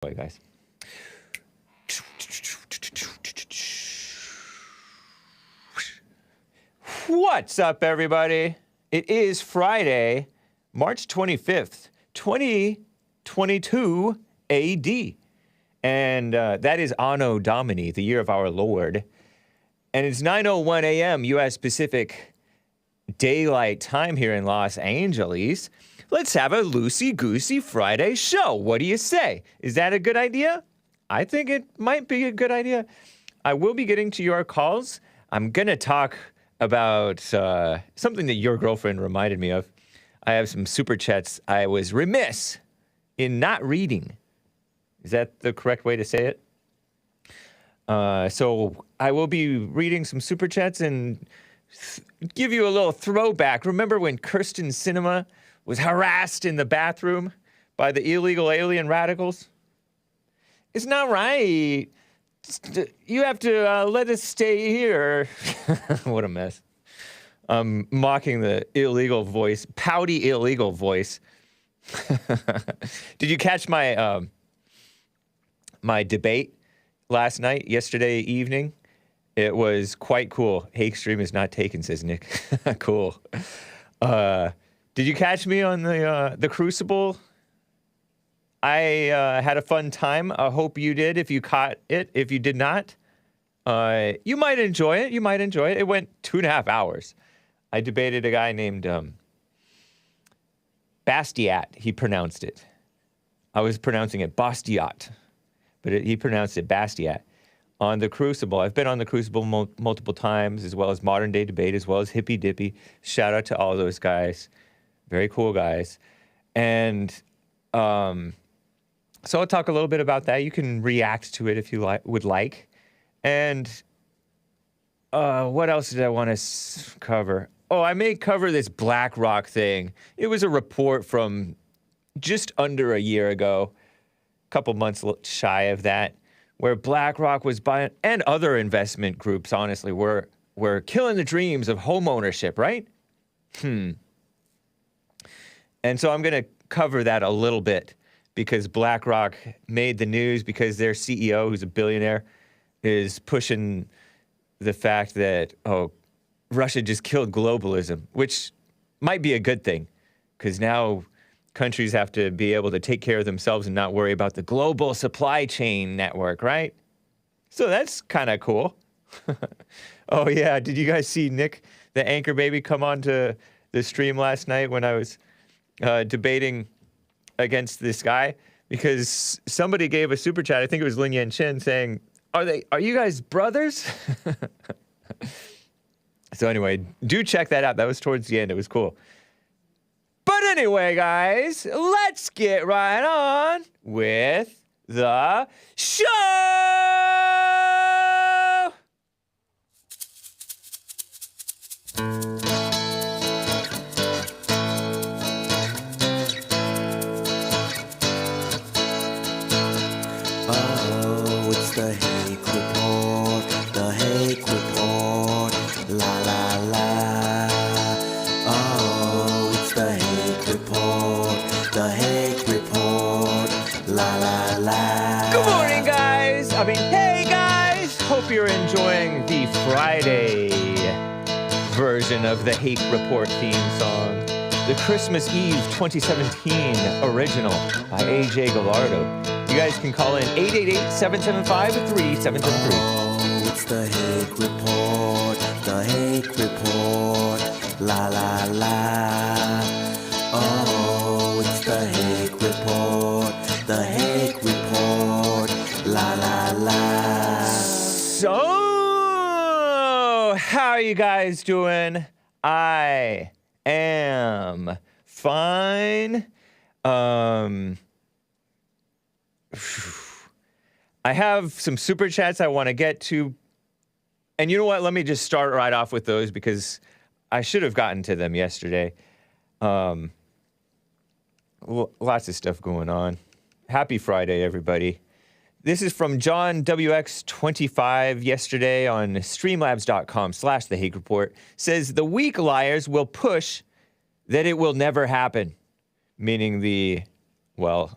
Boy, guys. What's up, everybody? It is Friday, March 25th, 2022 AD. And that is Anno Domini, the year of our Lord. And it's 9:01 a.m. U.S. Pacific Daylight Time here in Los Angeles. Let's have a loosey-goosey Friday show. What do you say? Is that a good idea? I think it might be a good idea. I will be getting to your calls. I'm going to talk about something that your girlfriend reminded me of. I have some super chats I was remiss in not reading. Is that the correct way to say it? So I will be reading some super chats and give you a little throwback. Remember when Kyrsten Sinema was harassed in the bathroom by the illegal alien radicals? It's not right. You have to let us stay here. What a mess. Mocking the illegal voice, pouty illegal voice. Did you catch my my debate yesterday evening? It was quite cool. Hake stream is not taken, says Nick. Cool. Did you catch me on the Crucible? I had a fun time. I hope you did. If you caught it, if you did not, you might enjoy it. You might enjoy it. It went 2.5 hours. I debated a guy named Bastiat. He pronounced it. I was pronouncing it Bastiat, but he pronounced it Bastiat. On the Crucible. I've been on the Crucible multiple times, as well as Modern Day Debate, as well as Hippy Dippy. Shout out to all those guys. Very cool guys. And so I'll talk a little bit about that. You can react to it if you would like. And what else did I want to cover? Oh, I may cover this BlackRock thing. It was a report from just under a year ago, a couple months shy of that, where BlackRock was buying, and other investment groups, honestly, were killing the dreams of home ownership, right? And so I'm going to cover that a little bit because BlackRock made the news because their CEO, who's a billionaire, is pushing the fact that, Russia just killed globalism, which might be a good thing because now countries have to be able to take care of themselves and not worry about the global supply chain network, right? So that's kind of cool. Oh, yeah. Did you guys see Nick, the anchor baby, come on to the stream last night when I was debating against this guy? Because somebody gave a super chat, I think it was Lin Yan Chen, saying, are you guys brothers? So anyway, do check that out. That was towards the end. It was cool. But anyway, guys, let's get right on with the show! Oh, it's the Hake Report, the Hake Report, la la la. Oh, it's the Hake Report, the Hake Report, la la la. Good morning, guys. Hey, guys. Hope you're enjoying the Friday version of the Hake Report theme song. The Christmas Eve 2017 original by AJ Gallardo. You guys can call in 888-775-3773. Oh, it's the Hake Report, the Hake Report, la la la. Oh, it's the Hake Report, the Hake Report, la la la. So, how are you guys doing? I am fine. I have some super chats I want to get to. And you know what? Let me just start right off with those because I should have gotten to them yesterday. Lots of stuff going on. Happy Friday, everybody. This is from John WX25 yesterday on streamlabs.com/The Hake Report. Says, the weak liars will push that it will never happen. Meaning what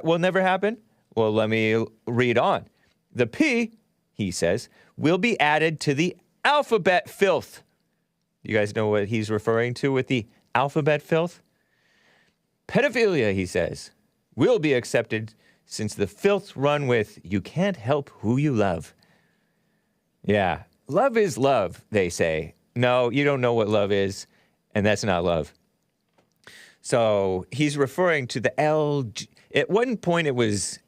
will never happen? Well, let me read on. The P, he says, will be added to the alphabet filth. You guys know what he's referring to with the alphabet filth? Pedophilia, he says, will be accepted since the filth run with you can't help who you love. Yeah, love is love, they say. No, you don't know what love is, and that's not love. So he's referring to the at one point it was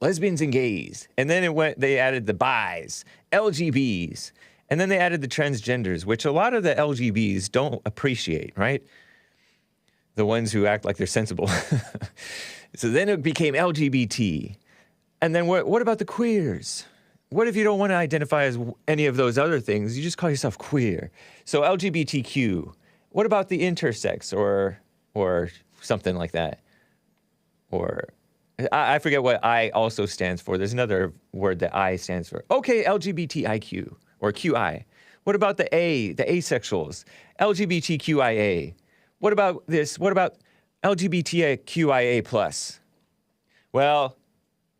lesbians and gays, and then they added the bis, LGBs, and then they added the transgenders, which a lot of the LGBs don't appreciate, right? The ones who act like they're sensible. So then it became LGBT. And then what about the queers? What if you don't want to identify as any of those other things? You just call yourself queer. So LGBTQ. What about the intersex or something like that? Or I forget what I also stands for. There's another word that I stands for. Okay, LGBTIQ or QI. What about the A, the asexuals? LGBTQIA. What about this? What about LGBTQIA+? Well,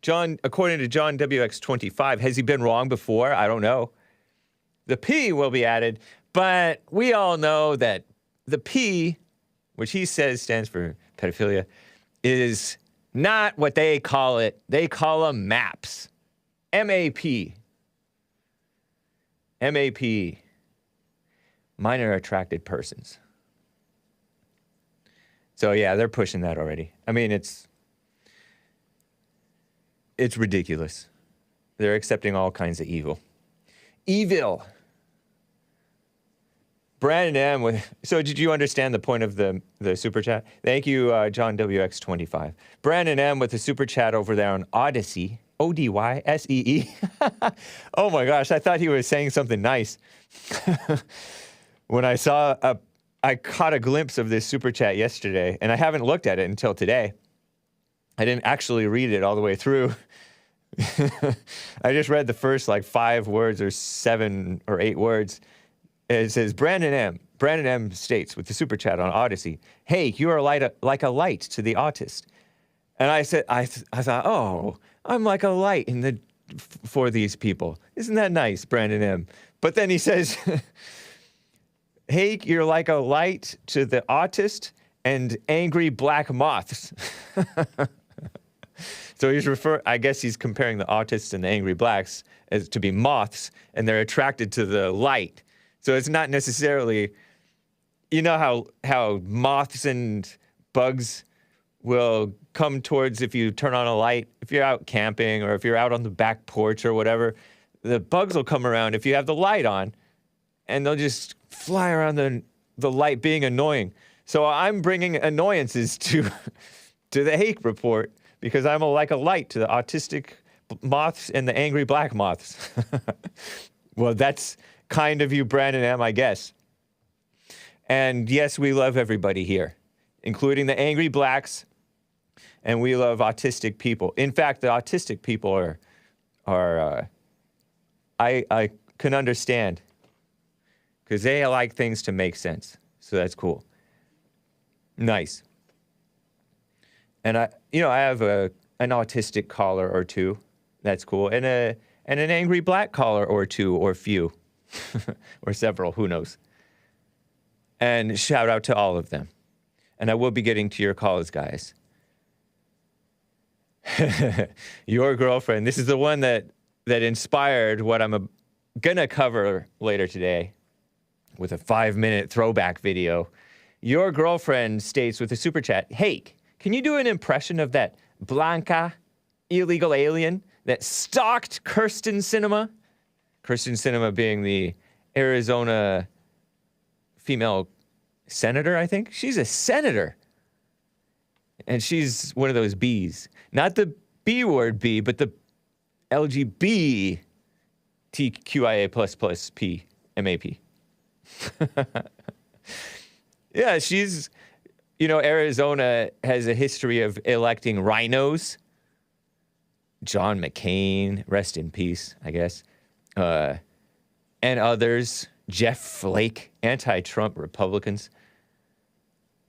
according to John WX25, has he been wrong before? I don't know. The P will be added, but we all know that the P, which he says stands for pedophilia, is not what they call it. They call them MAPs. M-A-P. M-A-P. Minor attracted persons. So yeah, they're pushing that already. I mean, it's ridiculous. They're accepting all kinds of evil. Evil. Brandon M. So did you understand the point of the super chat? Thank you, John WX25. Brandon M. with the super chat over there on Odyssey. Odyssee. Oh my gosh, I thought he was saying something nice. When I caught a glimpse of this super chat yesterday, and I haven't looked at it until today. I didn't actually read it all the way through. I just read the first 5 words or 7 or 8 words. It says, Brandon M states with the super chat on Odyssey, hey, you are like a light to the autist. And I said, I thought, oh, I'm like a light for these people. Isn't that nice, Brandon M? But then he says, hey, you're like a light to the autist and angry black moths. So I guess he's comparing the autists and the angry blacks as to be moths, and they're attracted to the light. So it's not necessarily, you know how moths and bugs will come towards if you turn on a light, if you're out camping or if you're out on the back porch or whatever, the bugs will come around if you have the light on, and they'll just fly around the light being annoying. So I'm bringing annoyances to the Hake report because I'm like a light to the autistic moths and the angry black moths. Well, that's kind of you, Brandon M., I guess. And yes, we love everybody here, including the angry blacks, and we love autistic people. In fact, the autistic people are I can understand because they like things to make sense. So that's cool. Nice. And I have an autistic caller or two. That's cool. And an angry black caller or two or few. Or several, who knows. And shout out to all of them. And I will be getting to your calls, guys. Your girlfriend. This is the one that inspired what I'm gonna cover later today with a 5-minute throwback video. Your girlfriend states with a super chat, Hake, can you do an impression of that Blanca illegal alien that stalked Kyrsten Sinema? Kyrsten Sinema being the Arizona female senator, I think. She's a senator. And she's one of those Bs. Not the B word B, but the LGBTQIA++ P, MAP. Yeah, she's, Arizona has a history of electing rhinos. John McCain, rest in peace, I guess. And others, Jeff Flake, anti-Trump Republicans.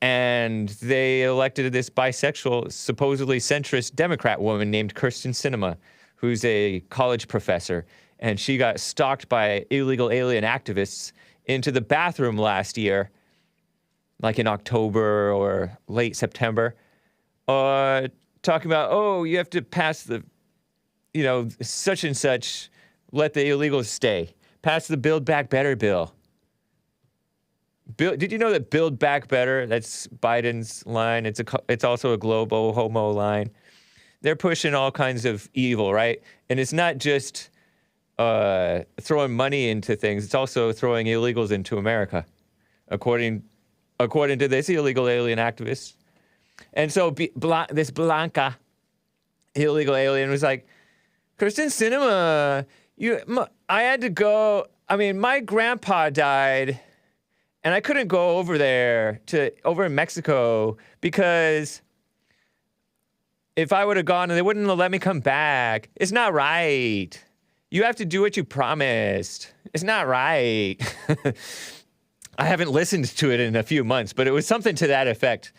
And they elected this bisexual, supposedly centrist Democrat woman named Kyrsten Sinema, who's a college professor. And she got stalked by illegal alien activists into the bathroom last year, like in October or late September, talking about, oh, you have to pass the, such and such, let the illegals stay. Pass the Build Back Better bill. Did you know that Build Back Better, that's Biden's line, it's also a global homo line. They're pushing all kinds of evil, right? And it's not just throwing money into things, it's also throwing illegals into America, according to this illegal alien activist. And so this Blanca, illegal alien, was like, Kyrsten Sinema, I had to go, my grandpa died, and I couldn't go over in Mexico, because if I would have gone and they wouldn't have let me come back, it's not right. You have to do what you promised. It's not right. I haven't listened to it in a few months, but it was something to that effect.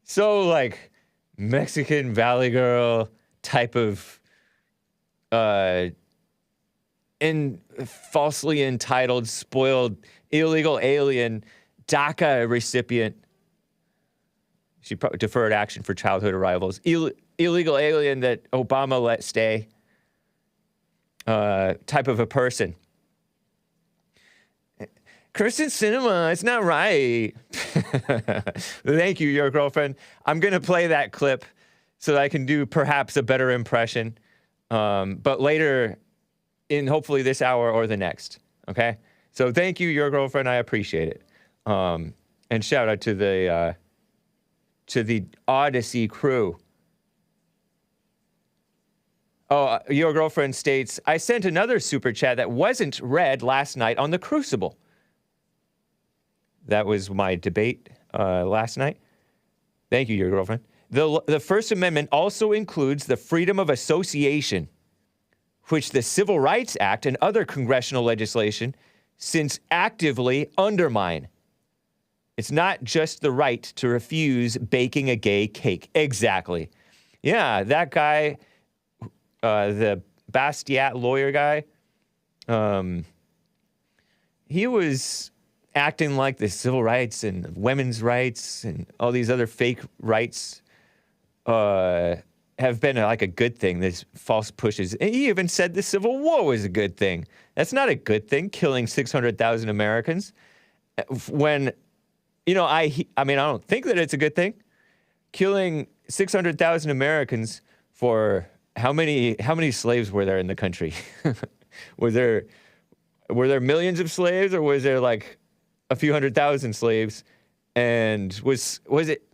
So, like, Mexican Valley Girl type of falsely entitled, spoiled, illegal alien DACA recipient. She deferred action for childhood arrivals. Illegal alien that Obama let stay. Type of a person. Kyrsten Sinema, it's not right. Thank you, your girlfriend. I'm going to play that clip so that I can do perhaps a better impression, but later in hopefully this hour or the next, okay? So thank you, your girlfriend. I appreciate it. And shout out to the Odyssey crew. Oh, your girlfriend states, I sent another super chat that wasn't read last night on the Crucible. That was my debate last night. Thank you, your girlfriend. The First Amendment also includes the freedom of association, which the Civil Rights Act and other congressional legislation since actively undermine. It's not just the right to refuse baking a gay cake. Exactly. Yeah, that guy, the Bastiat lawyer guy, he was acting like the civil rights and women's rights and all these other fake rights have been like a good thing, these false pushes. And he even said the Civil War was a good thing. That's not a good thing, killing 600,000 Americans. When, I don't think that it's a good thing. Killing 600,000 Americans for how many slaves were there in the country? Were there millions of slaves, or was there like a few 100,000 slaves? And is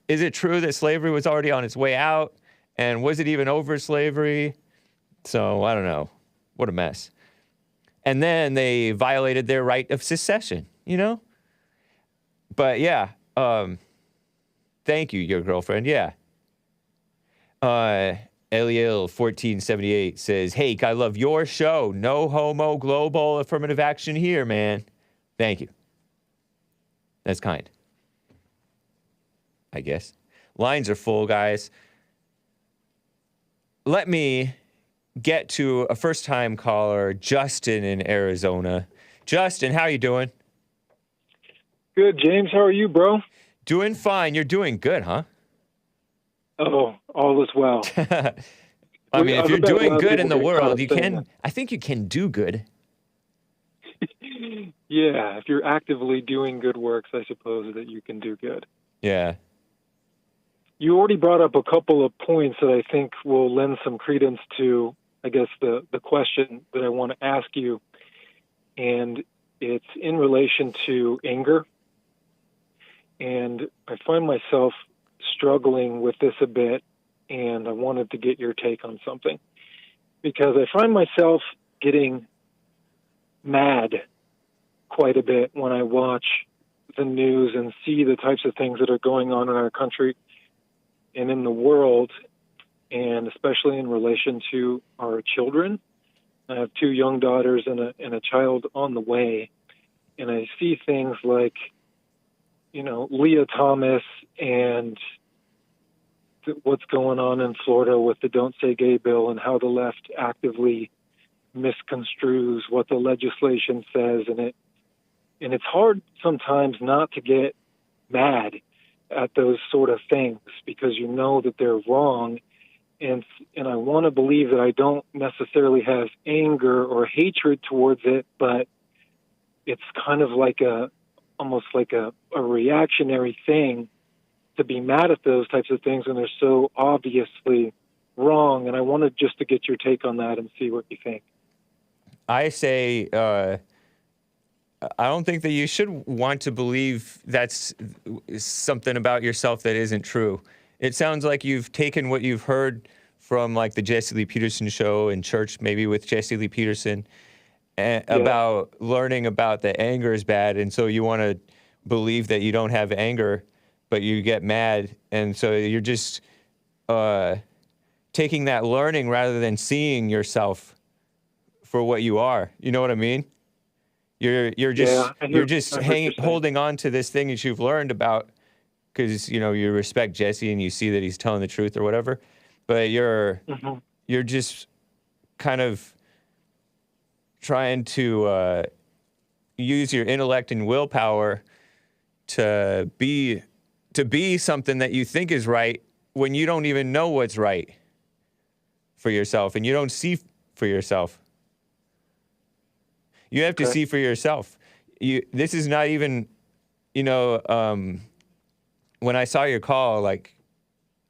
it true that slavery was already on its way out? And was it even over slavery? So I don't know. What a mess. And then they violated their right of secession, But yeah, thank you, your girlfriend. Yeah. Eliel1478 says, Hake, I love your show. No homo global affirmative action here, man. Thank you. That's kind. I guess. Lines are full, guys. Let me get to a first-time caller, Justin in Arizona. Justin, how are you doing? Good, James. How are you, bro? Doing fine. You're doing good, huh? Oh, all is well. I mean, if you're doing good in the world, I think you can do good. Yeah, if you're actively doing good works, I suppose that you can do good. Yeah. You already brought up a couple of points that I think will lend some credence to, I guess, the question that I want to ask you. And it's in relation to anger. And I find myself struggling with this a bit, and I wanted to get your take on something. Because I find myself getting mad quite a bit when I watch the news and see the types of things that are going on in our country and in the world, and especially in relation to our children. I have 2 young daughters and a child on the way, and I see things like Leah Thomas and what's going on in Florida with the Don't Say Gay bill and how the left actively misconstrues what the legislation says, and it's hard sometimes not to get mad at those sort of things because you know that they're wrong, and I want to believe that I don't necessarily have anger or hatred towards it, but it's kind of like almost like a reactionary thing to be mad at those types of things when they're so obviously wrong. And I wanted just to get your take on that and see what you think. I say, I don't think that you should want to believe that's something about yourself that isn't true. It sounds like you've taken what you've heard from like the Jesse Lee Peterson show in church, maybe with Jesse Lee Peterson, about learning about that anger is bad. And so you want to believe that you don't have anger, but you get mad. And so you're just taking that learning rather than seeing yourself for what you are. You know what I mean? You're just holding on to this thing that you've learned about because, you respect Jesse and you see that he's telling the truth or whatever. But you're just kind of trying to use your intellect and willpower to be something that you think is right when you don't even know what's right for yourself and you don't see for yourself. You have to see for yourself. This is not even, when I saw your call, like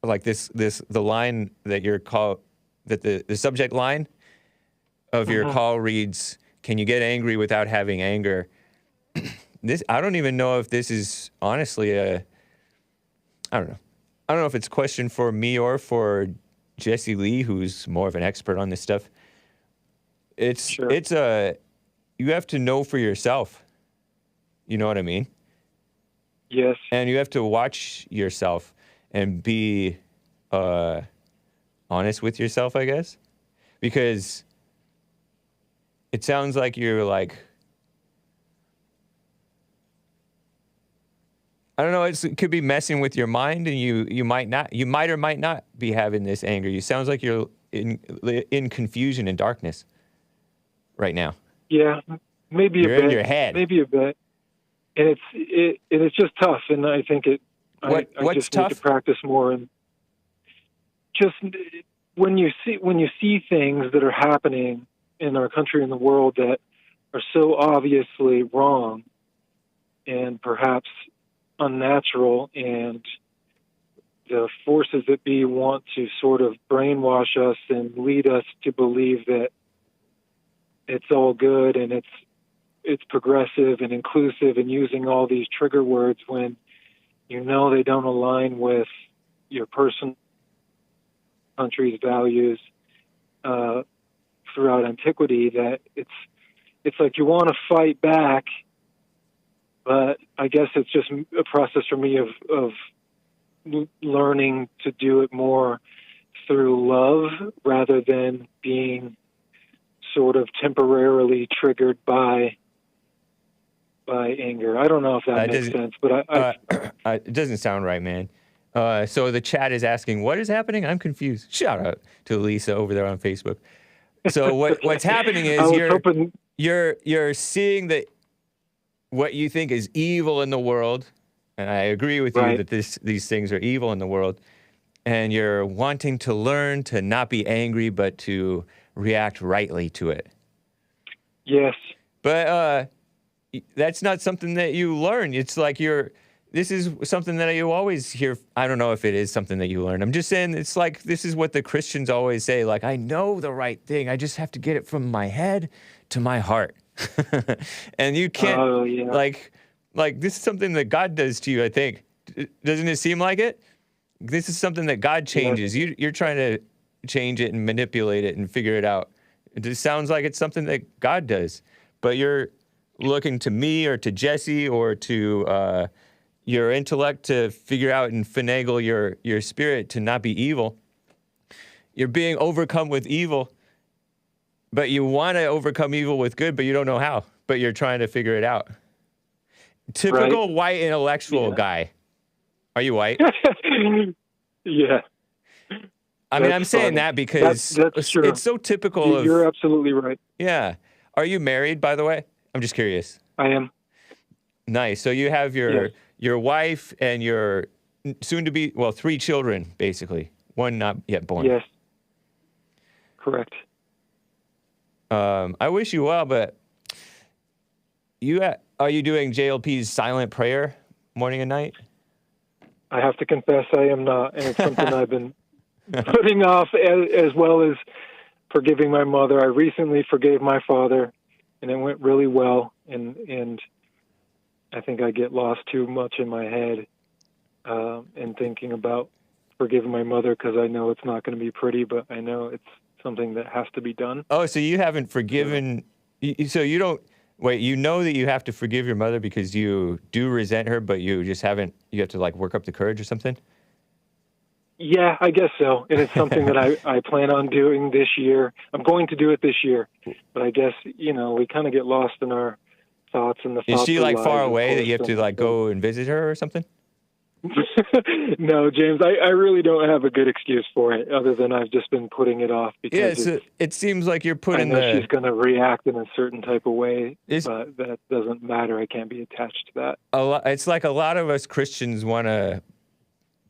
the line that your call, that the subject line of your call reads, "Can you get angry without having anger?" I don't even know if this is honestly I don't know. I don't know if it's a question for me or for Jesse Lee, who's more of an expert on this stuff. You have to know for yourself. You know what I mean? Yes. And you have to watch yourself and be honest with yourself, I guess. Because it sounds like you're like, I don't know, it could be messing with your mind and you might or might not be having this anger. You sounds like you're in confusion and darkness right now. Yeah, maybe you're a bit. In your head. Maybe a bit. And it's just tough, and I think I just tough? need to practice more. And just when you see things that are happening in our country and the world that are so obviously wrong and perhaps unnatural, and the forces that be want to sort of brainwash us and lead us to believe that it's all good and it's progressive and inclusive and using all these trigger words when they don't align with your personal country's values throughout antiquity, that it's like you want to fight back, but I guess it's just a process for me of learning to do it more through love rather than being sort of temporarily triggered by anger. I don't know if that makes sense, but it doesn't sound right, man. So the chat is asking, what is happening? I'm confused. Shout out to Lisa over there on Facebook. So what's happening is you're seeing that what you think is evil in the world, and I agree with you that these things are evil in the world, and you're wanting to learn to not be angry, but to react rightly to it. Yes. But that's not something that you learn. It's like this is something that you always hear. I don't know if it is something that you learn. I'm just saying it's like this is what the Christians always say. Like, I know the right thing. I just have to get it from my head to my heart. And you can't, like this is something that God does to you, I think. Doesn't it seem like it? This is something that God changes. Yeah. You're trying to change it and manipulate it and figure it out. It just sounds like it's something that God does. But you're looking to me or to Jesse or to your intellect to figure out and finagle your spirit to not be evil. You're being overcome with evil, but you want to overcome evil with good, but you don't know how. But you're trying to figure it out. Typical white intellectual guy. Are you white? Yeah. I mean, That's I'm saying funny. that because That's true. it's so typical of... You're absolutely right. Yeah. Are you married, by the way? I'm just curious. I am. Nice. So you have your wife and your soon-to-be, 3 children, basically. One not yet born. Yes. Correct. I wish you well, but are you doing JLP's silent prayer morning and night? I have to confess I am not, and it's something I've been putting off, as well as forgiving my mother. I recently forgave my father, and it went really well, and I think I get lost too much in my head in thinking about forgiving my mother, because I know it's not going to be pretty, but I know it's something that has to be done. Oh, so you haven't forgiven... So you don't... Wait, you know that you have to forgive your mother because you do resent her, but you just haven't... You have to, like, work up the courage or something? Yeah, I guess so. And it's something that I plan on doing this year. I'm going to do it this year. But I guess, we kind of get lost in our thoughts and the thoughts. Is she, like, lives, far away that you have to, like, so. go and visit her or something? No, James, I really don't have a good excuse for it, other than I've just been putting it off because it seems like you're putting I know she's going to react in a certain type of way, but that doesn't matter. I can't be attached to that. It's like a lot of us Christians want to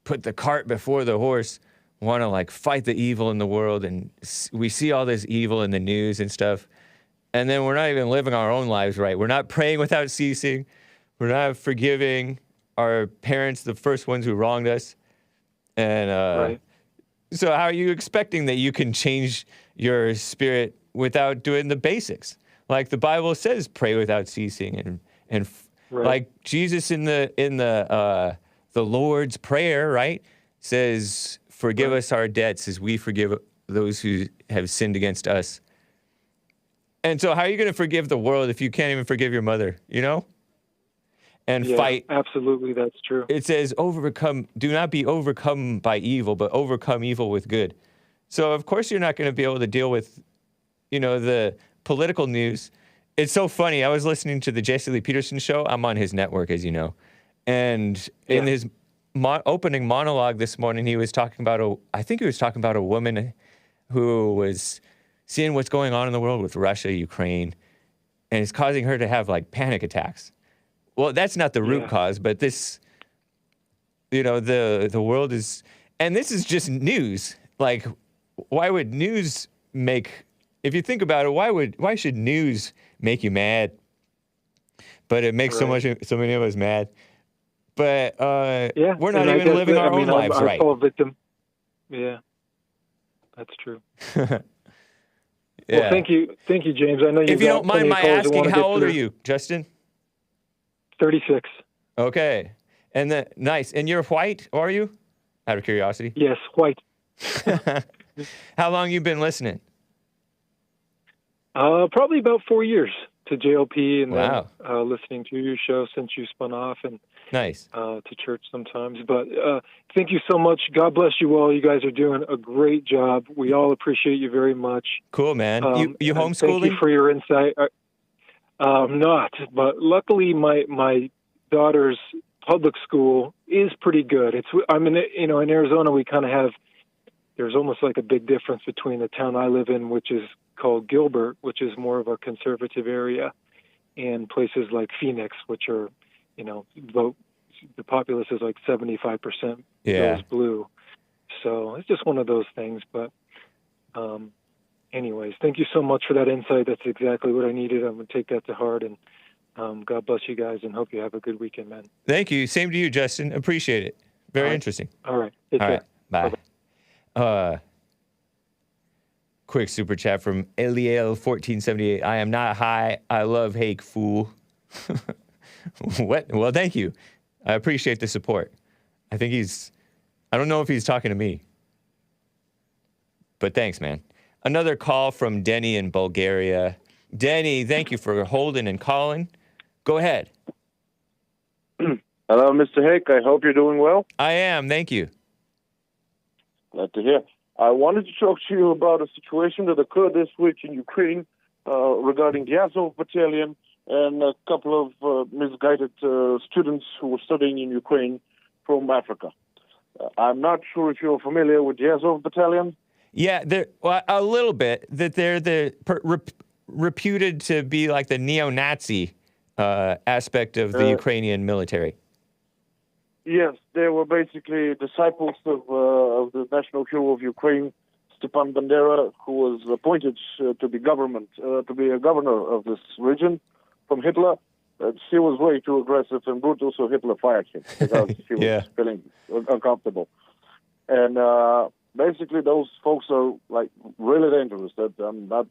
put the cart before the horse, want to like fight the evil in the world, and we see all this evil in the news and stuff, and then we're not even living our own lives right. We're not praying without ceasing. We're not forgiving our parents, the first ones who wronged us. And so how are you expecting that you can change your spirit without doing the basics? Like the Bible says, pray without ceasing, and like Jesus in the Lord's Prayer, right, says, forgive us our debts as we forgive those who have sinned against us. And so how are you going to forgive the world if you can't even forgive your mother, And fight. Absolutely, that's true. It says, do not be overcome by evil, but overcome evil with good. So, of course, you're not going to be able to deal with, the political news. It's so funny. I was listening to the Jesse Lee Peterson show. I'm on his network, as you know. And in his opening monologue this morning, he was talking about a woman who was seeing what's going on in the world with Russia, Ukraine, and it's causing her to have, like, panic attacks. Well, that's not the root cause, but this, the world is, and this is just news. Like, why would news if you think about it, why should news make you mad? But it makes so many of us mad. But we're not even living our own lives right. Our victim. Yeah, that's true. Yeah. Well, thank you, James. I know you. If you don't mind my asking, how old are you, Justin? 36. Okay. And then, nice. And you're white, are you? Out of curiosity. Yes, white. How long you been listening? Probably about 4 years to JLP, and then listening to your show since you spun off, and nice to church sometimes. But thank you so much. God bless you all. You guys are doing a great job. We all appreciate you very much. Cool, man. You homeschooling? Thank you for your insight. Not, but luckily my daughter's public school is pretty good. I'm in Arizona. We kind of there's almost like a big difference between the town I live in, which is called Gilbert, which is more of a conservative area, and places like Phoenix, which are, the populace is like 75% goes blue. So it's just one of those things. But anyways, thank you so much for that insight. That's exactly what I needed. I'm going to take that to heart, and God bless you guys, and hope you have a good weekend, man. Thank you. Same to you, Justin. Appreciate it. Very interesting. All right. Take care. Right. Bye. Bye-bye. Quick super chat from Eliel1478. I am not high. I love Hake, fool. What? Well, thank you. I appreciate the support. I don't know if he's talking to me. But thanks, man. Another call from Denny in Bulgaria. Denny, thank you for holding and calling. Go ahead. Hello, Mr. Hake. I hope you're doing well. I am. Thank you. Glad to hear. I wanted to talk to you about a situation that occurred this week in Ukraine regarding the Azov Battalion and a couple of misguided students who were studying in Ukraine from Africa. I'm not sure if you're familiar with the Azov Battalion. Yeah, a little bit. That they're reputed to be like the neo-Nazi aspect of the Ukrainian military. Yes, they were basically disciples of the national hero of Ukraine, Stepan Bandera, who was appointed to be a governor of this region from Hitler. He was way too aggressive and brutal, so Hitler fired him because he was feeling uncomfortable. And basically, those folks are like really dangerous. That I'm not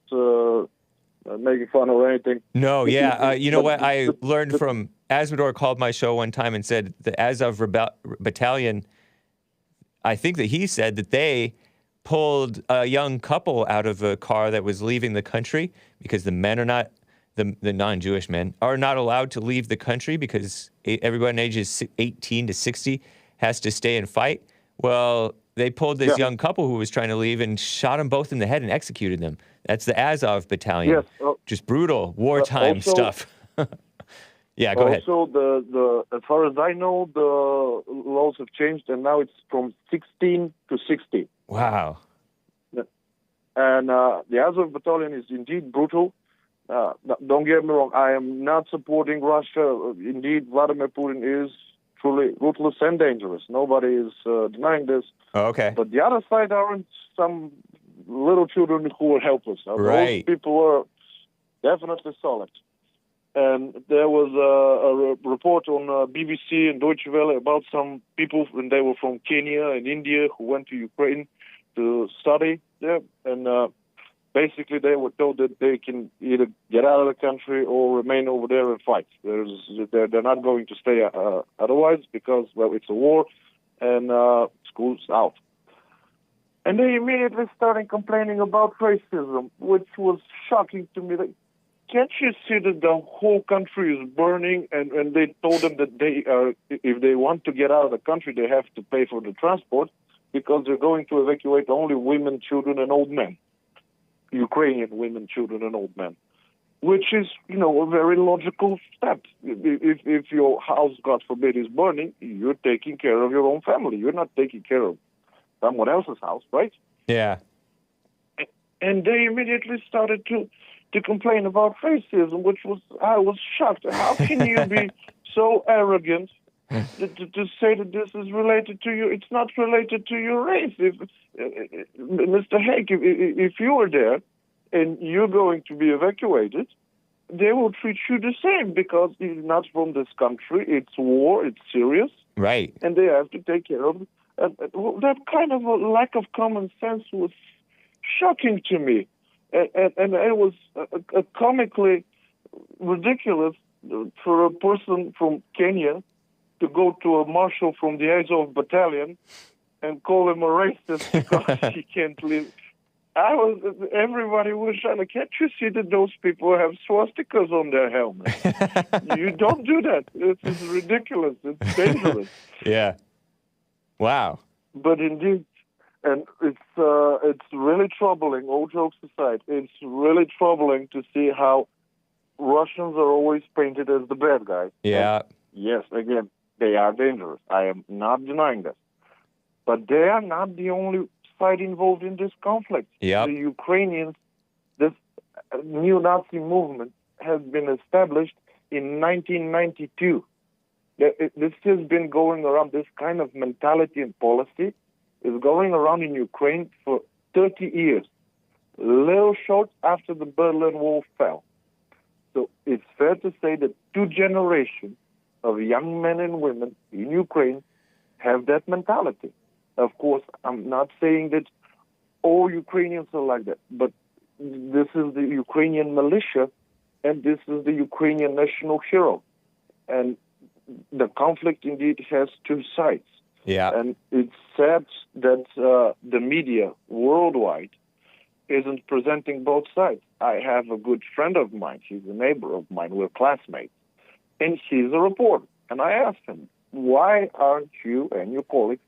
making fun or anything. No, you know what? I learned from Asmodor called my show one time and said the Azov Battalion, I think that he said that they pulled a young couple out of a car that was leaving the country because the men are not, the non-Jewish men, are not allowed to leave the country because everyone ages 18 to 60 has to stay and fight. Well, they pulled this young couple who was trying to leave and shot them both in the head and executed them. That's the Azov Battalion. Yes. Just brutal wartime stuff. Yeah, go ahead. Also, as far as I know, the laws have changed, and now it's from 16 to 60. Wow. And the Azov Battalion is indeed brutal. Don't get me wrong, I am not supporting Russia. Indeed, Vladimir Putin is truly ruthless and dangerous. Nobody is denying this. Oh, okay. But the other side aren't some little children who are helpless. Right. Those people were definitely solid. And there was a report on BBC and Deutsche Welle about some people, and they were from Kenya and India, who went to Ukraine to study there. And basically they were told that they can either get out of the country or remain over there and fight. They're not going to stay otherwise because, well, it's a war and school's out. And they immediately started complaining about racism, which was shocking to me. Like, can't you see that the whole country is burning? And they told them that if they want to get out of the country, they have to pay for the transport because they're going to evacuate only women, children, and old men. Ukrainian women, children, and old men, which is, a very logical step. If your house, God forbid, is burning, you're taking care of your own family. You're not taking care of someone else's house, right? Yeah. And they immediately started to complain about racism, I was shocked. How can you be so arrogant to say that this is related to you? It's not related to your race. Mr. Hake, if you were there and you're going to be evacuated, they will treat you the same because you're not from this country. It's war. It's serious. Right. And they have to take care of it. That kind of a lack of common sense was shocking to me. And it was comically ridiculous for a person from Kenya to go to a marshal from the Azov Battalion and call him a racist because he can't live. Everybody was trying to, can't you see that those people have swastikas on their helmets? You don't do that. It's ridiculous. It's dangerous. Yeah. Wow. But indeed, and it's really troubling, all jokes aside, it's really troubling to see how Russians are always painted as the bad guys. Yeah. And yes, again, they are dangerous. I am not denying that. But they are not the only side involved in this conflict. Yep. The Ukrainians, this neo-Nazi movement has been established in 1992. This has been going around, this kind of mentality and policy is going around in Ukraine for 30 years, little short after the Berlin Wall fell. So it's fair to say that 2 generations of young men and women in Ukraine have that mentality. Of course, I'm not saying that all Ukrainians are like that, but this is the Ukrainian militia, and this is the Ukrainian national hero. And the conflict indeed has 2 sides. Yeah. And it's sad that the media worldwide isn't presenting both sides. I have a good friend of mine. He's a neighbor of mine. We're classmates. And he's a reporter. And I asked him, why aren't you and your colleagues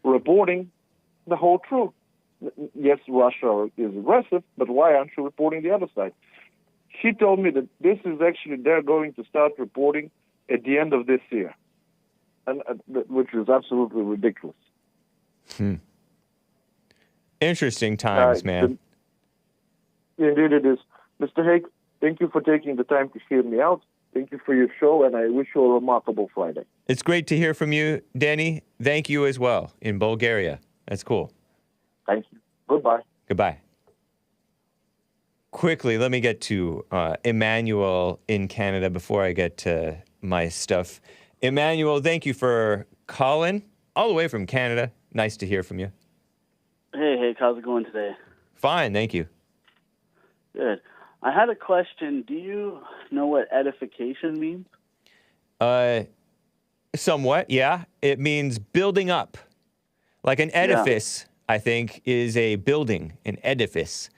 reporting the whole truth? Yes, Russia is aggressive, but why aren't you reporting the other side? she told me that this is actually they're going to start reporting at the end of this year, and which is absolutely ridiculous. Interesting times, man. Indeed, it is. Mr. Hake, thank you for taking the time to hear me out. Thank you for your show, and I wish you a remarkable Friday. It's great to hear from you, Denny. Thank you as well in Bulgaria. That's cool. Thank you. Goodbye. Goodbye. Quickly, let me get to Emmanuel in Canada before I get to my stuff. Emmanuel, thank you for calling all the way from Canada. Nice to hear from you. Hey, how's it going today? Fine, thank you. Good. I had a question. Do you know what edification means? Somewhat, yeah. It means building up. Like an edifice, I think, is a building, an edifice.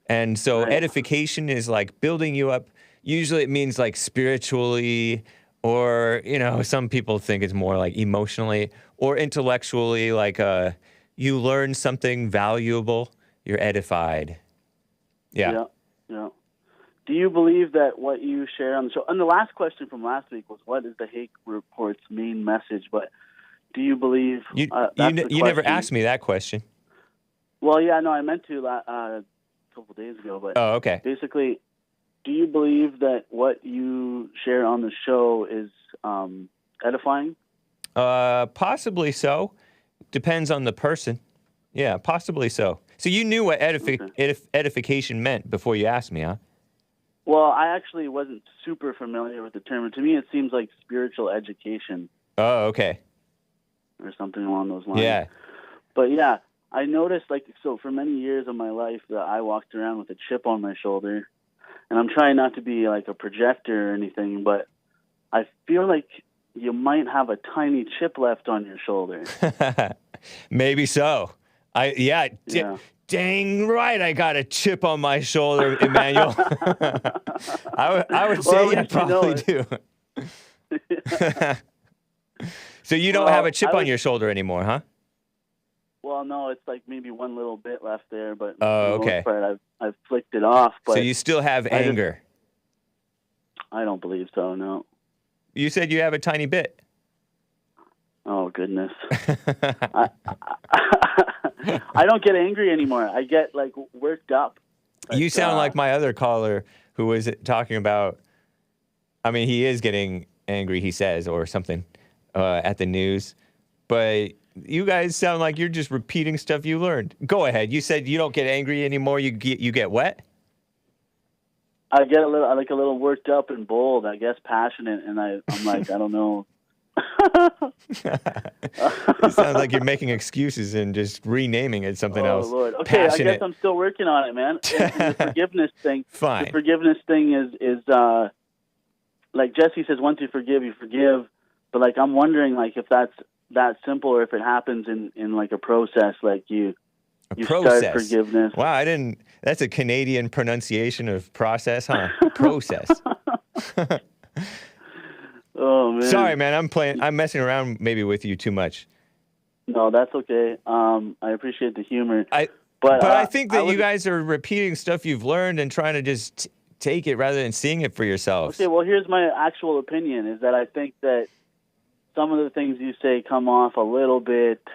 And so edification is like building you up. Usually it means like spiritually, or, you know, some people think it's more like emotionally or intellectually, like you learn something valuable, you're edified. Yeah. Do you believe that what you share on the show, and the last question from last week was, what is the Hake Report's main message? But do you believe... You never asked me that question. Well, yeah, no, I meant to a couple days ago. But oh, okay. Basically, do you believe that what you share on the show is edifying? Possibly so. Depends on the person. Yeah, possibly so. So you knew what edification meant before you asked me, huh? Well, I actually wasn't super familiar with the term. To me, it seems like spiritual education. Oh, okay. Or something along those lines. Yeah. But yeah, I noticed, so for many years of my life that I walked around with a chip on my shoulder. And I'm trying not to be like a projector or anything, but I feel like you might have a tiny chip left on your shoulder. Maybe so. Dang right, I got a chip on my shoulder, Emmanuel. I would say you probably do. So you don't have a chip on your shoulder anymore, huh? Well, no, it's like maybe one little bit left there, but oh, for the okay. most part, I've flicked it off. But so you still have anger? I don't believe so, no. You said you have a tiny bit. Oh, goodness. I don't get angry anymore. I get, worked up. You sound like my other caller who was talking about, I mean, he is getting angry, he says, or something at the news. But you guys sound like you're just repeating stuff you learned. Go ahead. You said you don't get angry anymore. You get what? I get a little worked up and bold, I guess passionate, and I'm like, I don't know. It sounds like you're making excuses and just renaming it something else. Oh, Lord. Okay, passionate. I guess I'm still working on it, man. And the forgiveness thing. Fine. The forgiveness thing is like Jesse says, once you forgive, you forgive. But I'm wondering if that's that simple, or if it happens in like a process, like you start forgiveness. Wow, I didn't. That's a Canadian pronunciation of process, huh? Process. Oh man. Sorry, man. I'm messing around maybe with you too much. No, that's okay. I appreciate the humor. But I think that you guys are repeating stuff you've learned and trying to just take it rather than seeing it for yourselves. Okay, well, here's my actual opinion, is that I think that some of the things you say come off a little bit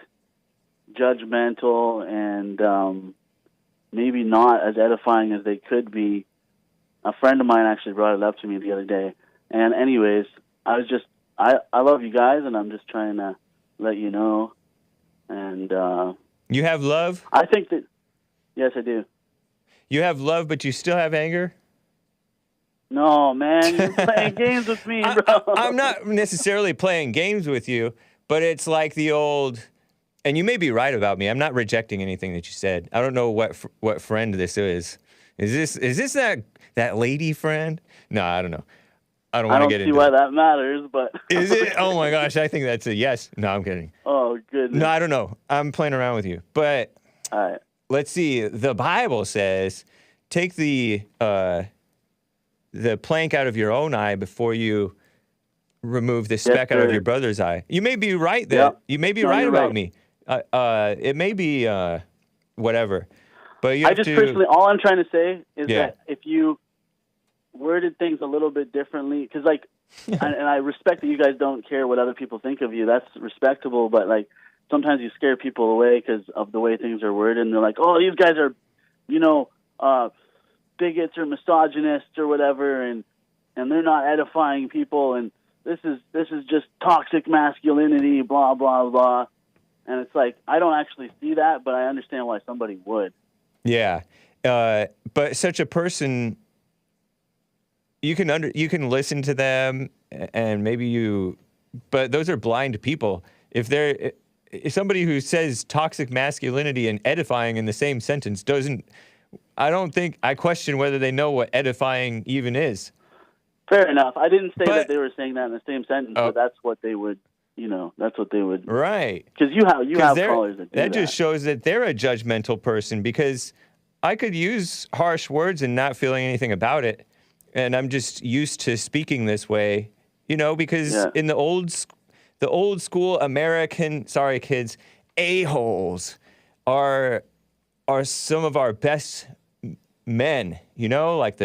judgmental and maybe not as edifying as they could be. A friend of mine actually brought it up to me the other day. And anyways, I love you guys, and I'm just trying to let you know. And you have love? I think that, yes, I do. You have love, but you still have anger? No, man, you're playing games with me, bro. I'm not necessarily playing games with you, but it's like the old, and you may be right about me. I'm not rejecting anything that you said. I don't know what friend this is. Is this that lady friend? No, I don't know. I don't want to get into it. I don't see why that matters, but... Is it? Oh, my gosh. I think that's a yes. No, I'm kidding. Oh, goodness. No, I don't know. I'm playing around with you. But all right. Let's see. The Bible says, take the plank out of your own eye before you remove the speck out of your brother's eye. You may be right there. Yep. You may be right about me. It may be whatever. But you have personally, all I'm trying to say is that worded things a little bit differently because, like, and I respect that you guys don't care what other people think of you. That's respectable, but like sometimes you scare people away because of the way things are worded, and they're like, "Oh, these guys are, bigots or misogynists or whatever," and they're not edifying people, and this is just toxic masculinity, blah blah blah. And it's like I don't actually see that, but I understand why somebody would. Yeah, but such a person, you can listen to them, and but those are blind people. If somebody who says toxic masculinity and edifying in the same sentence I question whether they know what edifying even is. Fair enough. I didn't say that they were saying that in the same sentence, but that's what they would. That's what they would. Right. Because you have callers that do that. That just shows that they're a judgmental person, because I could use harsh words and not feeling anything about it. And I'm just used to speaking this way, because in the old school American, sorry kids, a-holes are some of our best men, like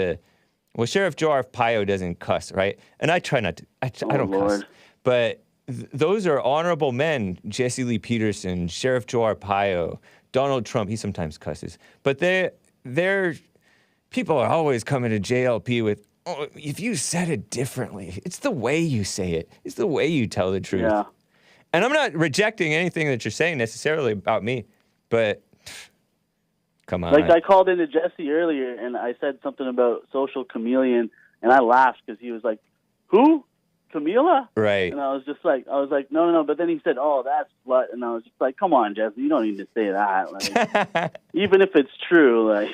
Sheriff Joe Arpaio doesn't cuss, right? And I try not to, I don't cuss. But those are honorable men. Jesse Lee Peterson, Sheriff Joe Arpaio, Donald Trump, he sometimes cusses. But they're people are always coming to JLP with, "Oh, if you said it differently." It's the way you say it. It's the way you tell the truth. Yeah. And I'm not rejecting anything that you're saying necessarily about me, but come on. Like I called into Jesse earlier, and I said something about social chameleon, and I laughed because he was like, "Who? Camila?" Right. And I was like, no. But then he said, "Oh, that's slut," and I was just like, "Come on, Jesse, you don't need to say that. Like, even if it's true, like."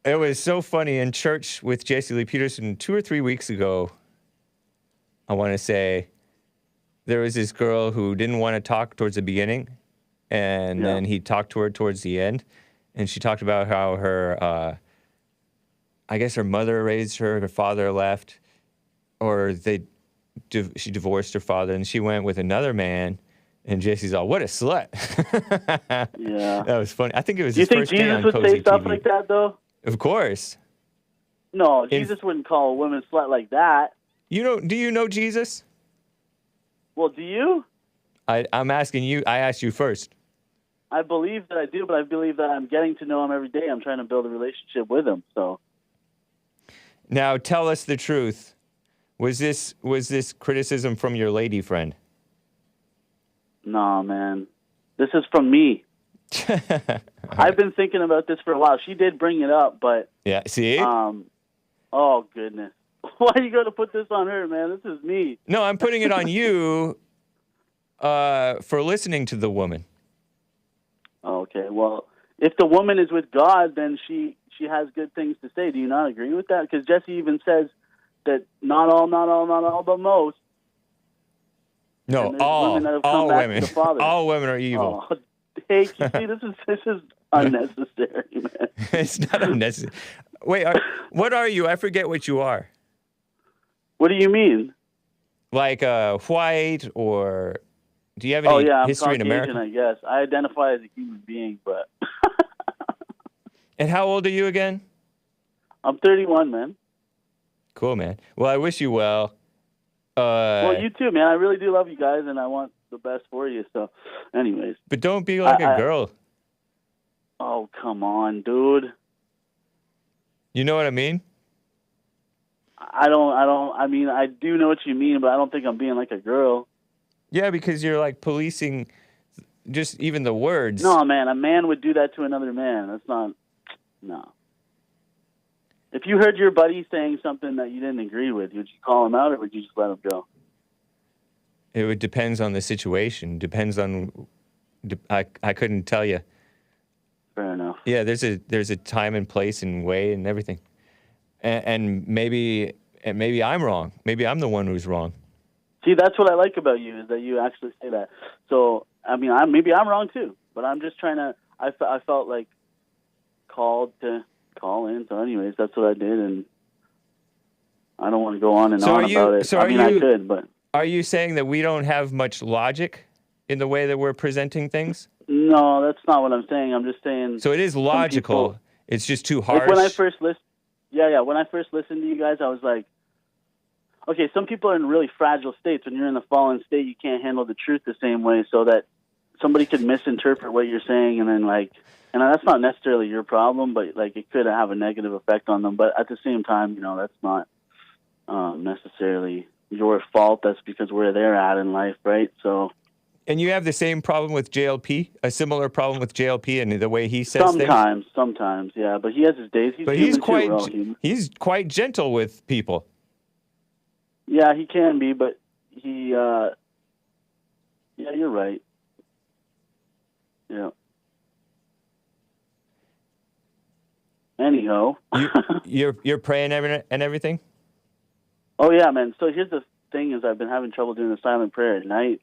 It was so funny in church with Jesse Lee Peterson 2 or 3 weeks ago. I want to say there was this girl who didn't want to talk towards the beginning, and then he talked to her towards the end, and she talked about how her, I guess her mother raised her father left, or she divorced her father, and she went with another man. And Jesse's all, "What a slut!" Yeah, that was funny. I think it was. Do you his think first day Jesus on would Cozy say stuff TV. like that, though? Of course. No, Jesus wouldn't call a woman slut like that. Do you know Jesus? Well, do you? I'm asking you. I asked you first. I believe that I do, but I believe that I'm getting to know him every day. I'm trying to build a relationship with him. So. Now tell us the truth. Was this criticism from your lady friend? Nah, man. This is from me. I've been thinking about this for a while. She did bring it up, but yeah. See. Oh goodness. Why are you going to put this on her, man? This is me. No, I'm putting it on you for listening to the woman. Okay. Well, if the woman is with God, then she has good things to say. Do you not agree with that? Because Jesse even says that not all, but most. No, all women. All women are evil. Oh, Hake, you see, this is unnecessary, man. It's not unnecessary. Wait, what are you? I forget what you are. What do you mean? Like white, or do you have any history in America? I guess I identify as a human being, but. And how old are you again? I'm 31, man. Cool, man. Well, I wish you well. Well, you too, man. I really do love you guys, and I want the best for you. So, anyways. But don't be like a girl. Oh, come on, dude. You know what I mean? I mean, I do know what you mean, but I don't think I'm being like a girl. Yeah, because you're like policing just even the words. No, man. A man would do that to another man. That's not. No. If you heard your buddy saying something that you didn't agree with, would you call him out or would you just let him go? It would depends on the situation. Depends on. I couldn't tell you. Fair enough. Yeah, there's a time and place and way and everything, and maybe I'm wrong. Maybe I'm the one who's wrong. See, that's what I like about you is that you actually say that. So I mean, maybe I'm wrong too, but I'm just trying to. I felt like called to call in. So, anyways, that's what I did, and I don't want to go on and on about it. So I mean, I could, but are you saying that we don't have much logic in the way that we're presenting things? No, that's not what I'm saying. I'm just saying. So it is logical. It's just too harsh. Like when I first listened. Yeah. When I first listened to you guys, I was like, okay, some people are in really fragile states. When you're in the fallen state, you can't handle the truth the same way, so that somebody could misinterpret what you're saying, and then and that's not necessarily your problem, but it could have a negative effect on them. But at the same time, that's not necessarily your fault. That's because where they're at in life, right? So. And you have the same problem with JLP, a similar problem with JLP, and the way he says things. Sometimes, yeah. But he has his days. He's quite gentle with people. Yeah, he can be, but he. Yeah, you're right. Yeah. Anyhow. you're praying and everything? Oh yeah, man. So here's the thing: is I've been having trouble doing the silent prayer at night.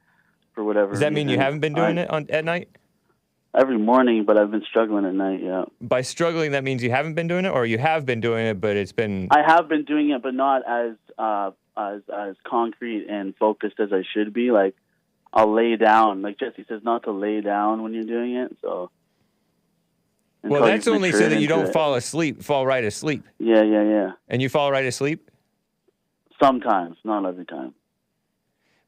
For whatever Does that reason. mean you haven't been doing it at night? Every morning, but I've been struggling at night, yeah. By struggling, that means you haven't been doing it, or you have been doing it, but it's been... I have been doing it, but not as concrete and focused as I should be. I'll lay down. Like Jesse says, not to lay down when you're doing it, so... Well, that's only so that you don't fall right asleep. Yeah. And you fall right asleep? Sometimes, not every time.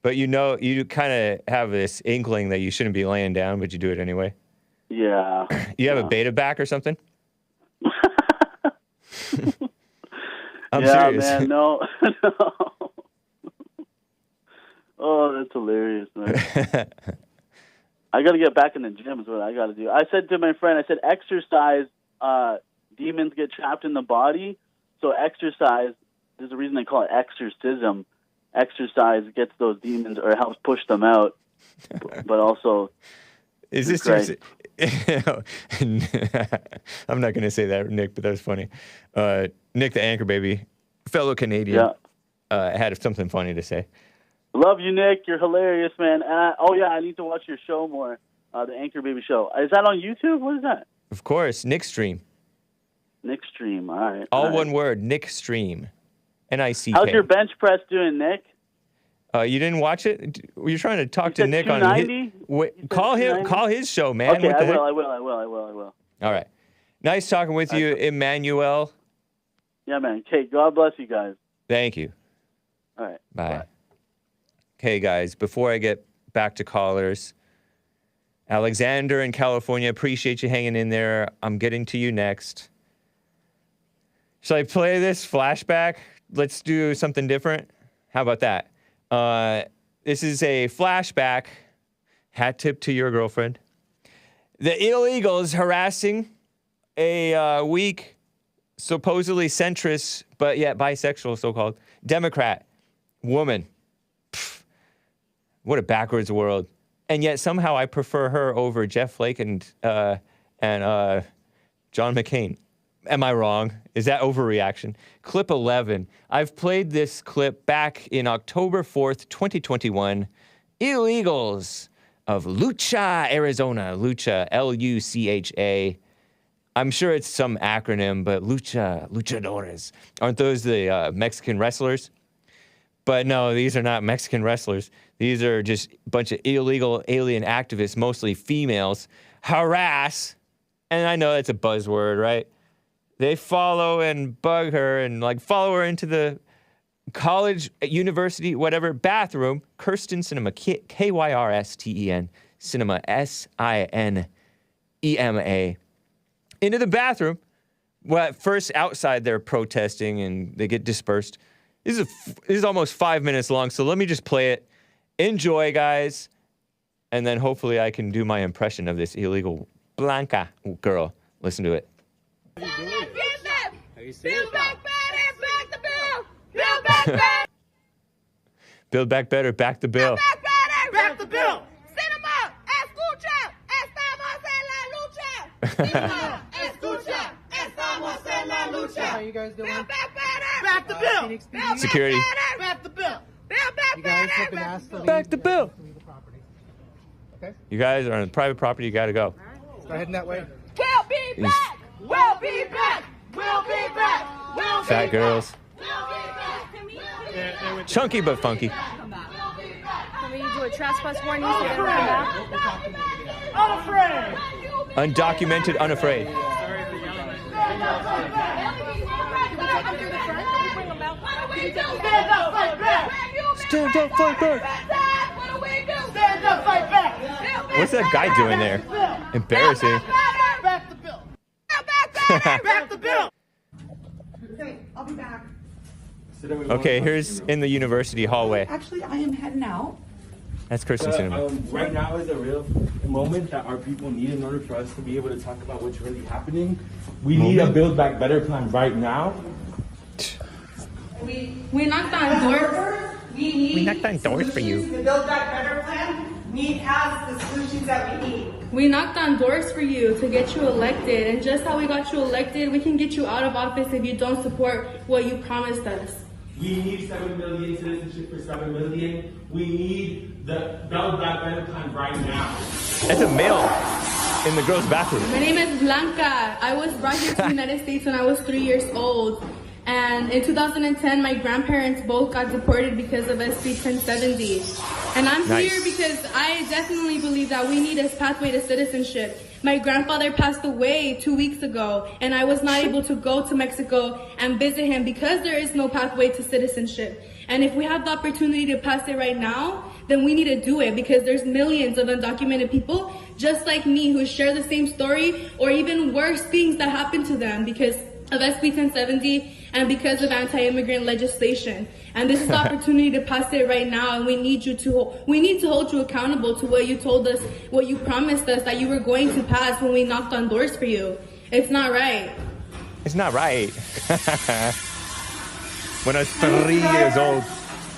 But you kind of have this inkling that you shouldn't be laying down, but you do it anyway. Yeah. You have a beta back or something? I'm serious. Man, no. Oh, that's hilarious, man. I got to get back in the gym is what I got to do. I said to my friend, exercise, demons get trapped in the body. So exercise, there's a reason they call it exorcism. Exercise gets those demons or helps push them out, but also is this I'm not going to say that, Nick, but that was funny. Nick the Anchor Baby, fellow Canadian, had something funny to say. Love you, Nick. You're hilarious, man. I need to watch your show more, the Anchor Baby show. Is that on YouTube? What is that? Of course, Nick Stream. Nick Stream, all right. All one word, Nick Stream. NICK. How's your bench press doing, Nick? You didn't watch it? You're trying to talk to Nick on his... Call his show, man. Okay, I will. All right. Nice talking with you, Emmanuel. Yeah, man. Okay, God bless you guys. Thank you. All right. Bye. Okay, guys, before I get back to callers, Alexander in California, appreciate you hanging in there. I'm getting to you next. Shall I play this flashback? Let's do something different. How about that? This is a flashback. Hat tip to your girlfriend. The illegals harassing a weak, supposedly centrist, but yet bisexual, so-called, Democrat woman. Pfft, what a backwards world. And yet somehow I prefer her over Jeff Flake and John McCain. Am I wrong? Is that overreaction? Clip 11. I've played this clip back in October 4th, 2021. Illegals of Lucha, Arizona. Lucha, L-U-C-H-A. I'm sure it's some acronym, but Lucha, luchadores. Aren't those the Mexican wrestlers? But no, these are not Mexican wrestlers. These are just a bunch of illegal alien activists, mostly females, harass. And I know that's a buzzword, right? They follow and bug her and follow her into the college, university, whatever, bathroom. Kyrsten Sinema, K-Y-R-S-T-E-N, Sinema, S-I-N-E-M-A. Into the bathroom. Well, at first outside they're protesting and they get dispersed. This is almost 5 minutes long, so let me just play it. Enjoy, guys. And then hopefully I can do my impression of this illegal Blanca girl. Listen to it. Build back better, back the bill. Build back better. Build back better, back the bill. Build back better, back the bill. Sinema, escucha, estamos en la lucha. Sinema, escucha, estamos en la lucha. How you guys doing? Build back better. Back the bill. Build Security. back better. Back the bill. Build back You guys have better. been asked to leave. Back the bill. Leave the property. Okay? You guys are on private property, you gotta go. Start heading that way. We'll be back. We'll be back. We'll be back. We'll be Fat girls. We'll be back. Chunky but funky. Can we do a trespass warning so they don't come back? Unafraid. Undocumented, unafraid. up to the front? Can we bring them out? What do we do? Stand up, fight back. Stand up, fight back. What do we do? Stand up, fight back. What's that guy doing there? Embarrassing. Back the bill. Back the bill. Okay, I'll be back. Okay, here's in the university hallway. Actually, I am heading out. That's Kyrsten Sinema. Right now is a real moment that our people need in order for us to be able to talk about what's really happening. We need a Build Back Better plan right now. We knocked on doors. We knocked on doors for you. The Build Back Better plan has the solutions that we need. We knocked on doors for you to get you elected, and just how we got you elected, we can get you out of office if you don't support what you promised us. We need 7 million citizenship for 7 million. We need the Build Back Better plan right now. That's a male in the girls' bathroom. My name is Blanca. I was brought here to the United States when I was 3 years old. And in 2010, my grandparents both got deported because of SB 1070. And I'm here because I definitely believe that we need a pathway to citizenship. My grandfather passed away 2 weeks ago, and I was not able to go to Mexico and visit him because there is no pathway to citizenship. And if we have the opportunity to pass it right now, then we need to do it, because there's millions of undocumented people just like me who share the same story or even worse things that happen to them because of SB 1070 and because of anti-immigrant legislation. And this is the opportunity to pass it right now, and we need to hold you accountable to what you told us, what you promised us that you were going to pass when we knocked on doors for you. It's not right. It's not right. When I was 3 years old.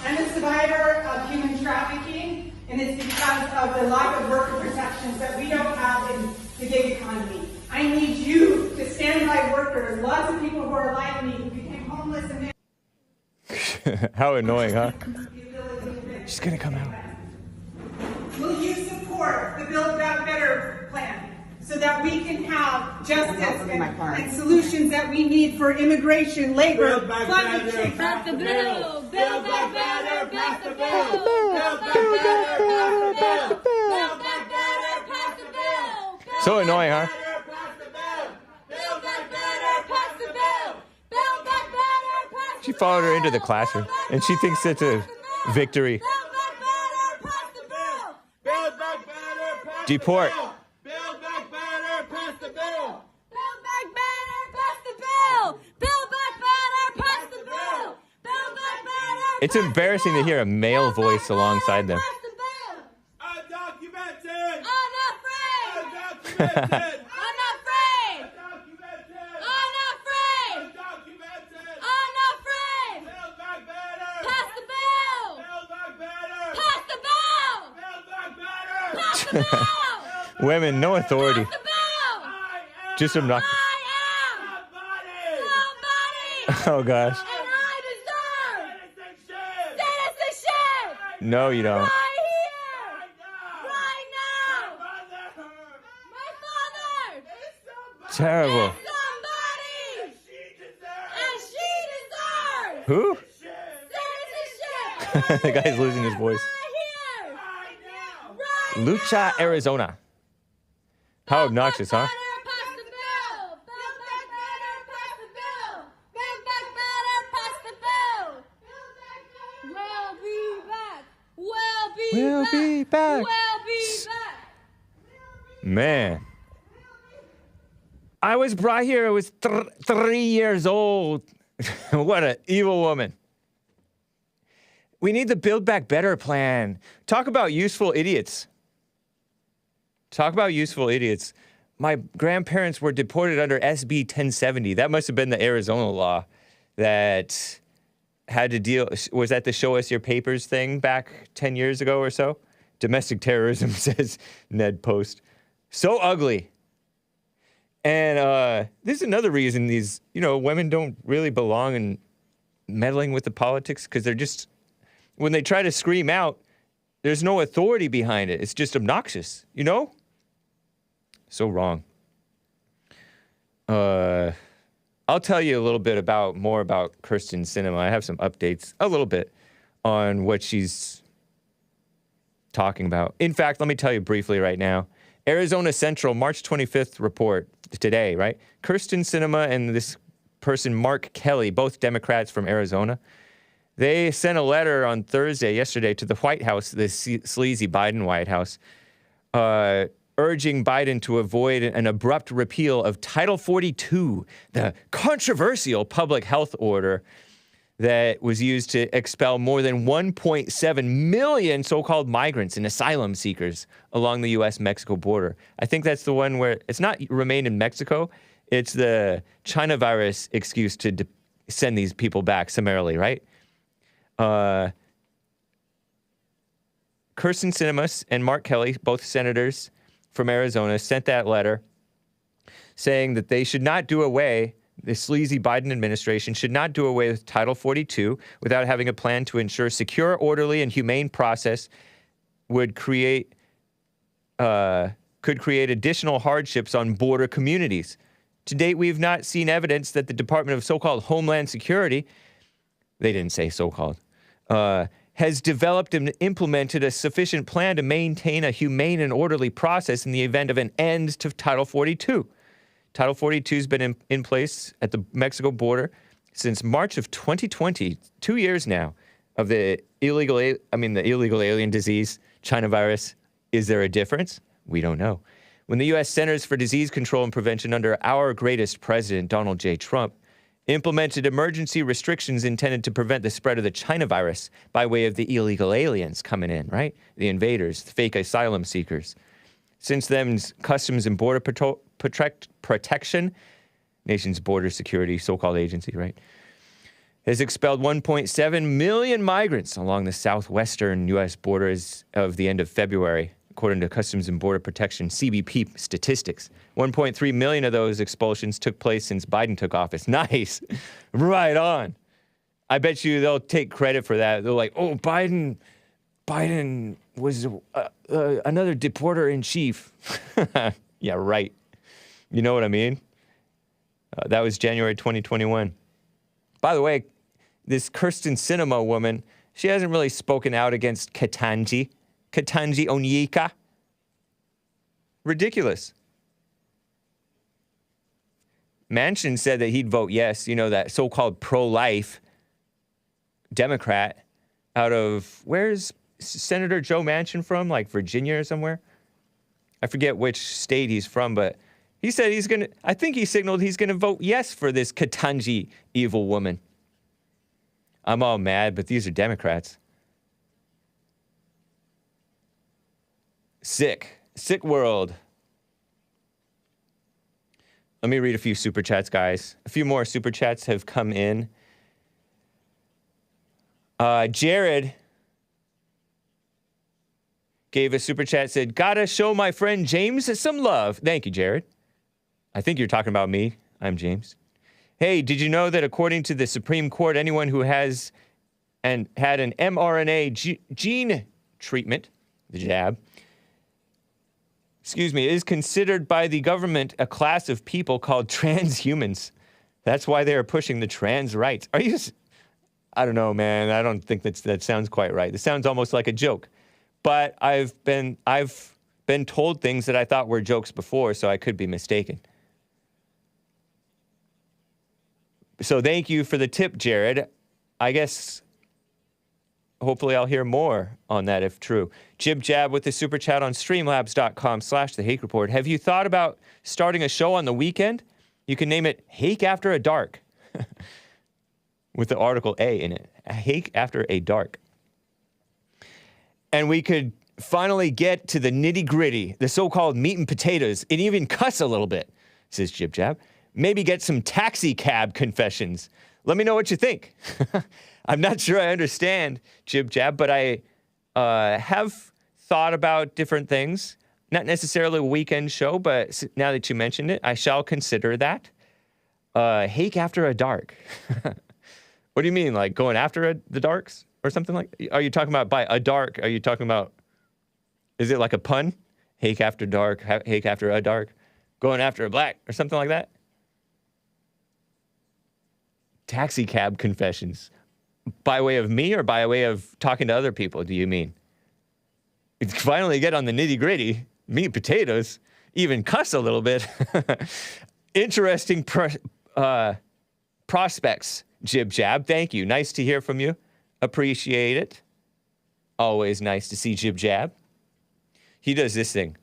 I'm a survivor of human trafficking, and it's because of the lack of worker protections that we don't have in the gig economy. I need you to stand by workers. Lots of people who are like me who became homeless and How annoying, huh? She's gonna come out. will you support the Build Back Better plan so that we can have justice and solutions that we need for immigration, labor, climate change? Pass the bill. Build back better. Pass the bill. Build back better. Pass the bill. Build back better. Pass the bill. So annoying, huh? Build back better. Pass the bill. Build back better. Pass the She followed her into the classroom, and she thinks it's a victory. Build back better. Pass the bill. Build back better. Pass the Deport. bill. Build back better. Pass the bill. Build back better. Pass the bill. Build back better. Pass the bill. Build back better. It's embarrassing to hear a male voice alongside them. Pass the bill. Undocumented! Unafraid. Undocumented! Unafraid. Undocumented! Unafraid. Undocumented! Unafraid. Build back better! Pass the bill. Build back better! Pass the bill. Build back better! Pass the bill. Women, no authority. Pass the bill. Just obnoxious. I am Somebody! somebody. Oh gosh. And I deserve Citizenship! citizenship. No, you don't. Right here. Right now. Mother! My father. Terrible. Somebody. She deserves And she deserves Who? citizenship. The guy's losing his voice. Right here. right now! Right Lucha, now. Arizona. How obnoxious, huh? Pass the bill. Build back better. Pass the bill. Build back better. Pass the bill. We'll be back. We'll be We'll back. be back. We'll be back. Man. I was brought here, I was 3 years old. What an evil woman. We need the Build Back Better plan. Talk about useful idiots. Talk about useful idiots. My grandparents were deported under SB 1070. That must have been the Arizona law that had to deal. Was that the show us your papers thing back 10 years ago or so? Domestic terrorism, says Ned Post. So ugly. And this is another reason these, women don't really belong in meddling with the politics, because they're just, when they try to scream out, there's no authority behind it. It's just obnoxious, So wrong. I'll tell you a little bit more about Kyrsten Sinema. I have some updates, a little bit, on what she's talking about. In fact, let me tell you briefly right now. Arizona Central, March 25th report today, right? Kyrsten Sinema and this Congressperson Mark Kelly, both Democrats from Arizona. They sent a letter on yesterday, to the White House, the sleazy Biden White House, urging Biden to avoid an abrupt repeal of Title 42, the controversial public health order that was used to expel more than 1.7 million so-called migrants and asylum seekers along the U.S.-Mexico border. I think that's the one where it's not remain in Mexico. It's the China virus excuse to send these people back summarily, right? Kyrsten Sinema and Mark Kelly, both senators from Arizona, sent that letter saying that they should not do away, the sleazy Biden administration should not do away with Title 42 without having a plan to ensure secure, orderly, and humane process could create additional hardships on border communities. To date, we've not seen evidence that the Department of so-called Homeland Security, they didn't say so-called, has developed and implemented a sufficient plan to maintain a humane and orderly process in the event of an end to Title 42. Title 42 has been in place at the Mexico border since March of 2020, 2 years now, of the illegal alien disease, China virus. Is there a difference? We don't know. When the U.S. Centers for Disease Control and Prevention under our greatest president, Donald J. Trump, implemented emergency restrictions intended to prevent the spread of the China virus by way of the illegal aliens coming in, right? The invaders, the fake asylum seekers. Since then, Customs and Border Protection, nation's border security, so-called agency, right, has expelled 1.7 million migrants along the southwestern U.S. borders of the end of February, according to Customs and Border Protection, CBP statistics. 1.3 million of those expulsions took place since Biden took office. Nice. Right on. I bet you they'll take credit for that. They're like, oh, Biden was another deporter-in-chief. Yeah, right. You know what I mean? That was January 2021. By the way, this Kyrsten Sinema woman, she hasn't really spoken out against Katanji, Onyika. Ridiculous. Manchin said that he'd vote yes, you know, that so-called pro-life Democrat out of, where's Senator Joe Manchin from? Like Virginia or somewhere? I forget which state he's from, but he said I think he signaled he's going to vote yes for this Katanji evil woman. I'm all mad, but these are Democrats. Sick world. Let me read a few super chats, guys. A few more super chats have come in. Jared gave a super chat, said, gotta show my friend James some love. Thank you, Jared. I think you're talking about me. I'm James. Hey, did you know that according to the Supreme Court, anyone who has and had an mRNA gene treatment, the jab, is considered by the government a class of people called transhumans. That's why they are pushing the trans rights. I don't know, man. I don't think that sounds quite right. This sounds almost like a joke. But I've been told things that I thought were jokes before, so I could be mistaken. So thank you for the tip, Jared. I guess hopefully I'll hear more on that if true. Jib Jab with the super chat on streamlabs.com/The Hake Report. Have you thought about starting a show on the weekend? You can name it Hake After a Dark with the article A in it. Hake After a Dark. And we could finally get to the nitty-gritty, the so-called meat and potatoes, and even cuss a little bit, says Jib Jab. Maybe get some taxi cab confessions. Let me know what you think. I'm not sure I understand Jib Jab, but I have thought about different things. Not necessarily a weekend show, but now that you mentioned it, I shall consider that. Hake After a Dark. What do you mean, like going after the darks or something like? Are you talking about by a dark? Are you talking about? Is it like a pun? Hake after dark, hake after a dark, going after a black or something like that. Taxi cab confessions, by way of me or by way of talking to other people? Do you mean? Finally get on the nitty gritty, meat potatoes, even cuss a little bit. Interesting prospects, Jib Jab. Thank you. Nice to hear from you. Appreciate it. Always nice to see Jib Jab. He does this thing.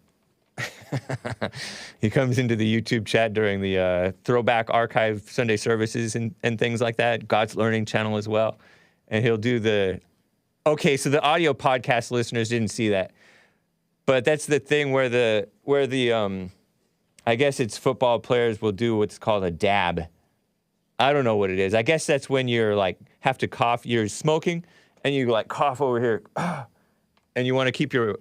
He comes into the YouTube chat during the throwback archive Sunday services and things like that. God's Learning channel as well. And he'll do the... Okay, so the audio podcast listeners didn't see that. But that's the thing where the I guess it's football players will do what's called a dab. I don't know what it is. I guess that's when you're like, have to cough. You're smoking and you like cough over here. And you want to keep your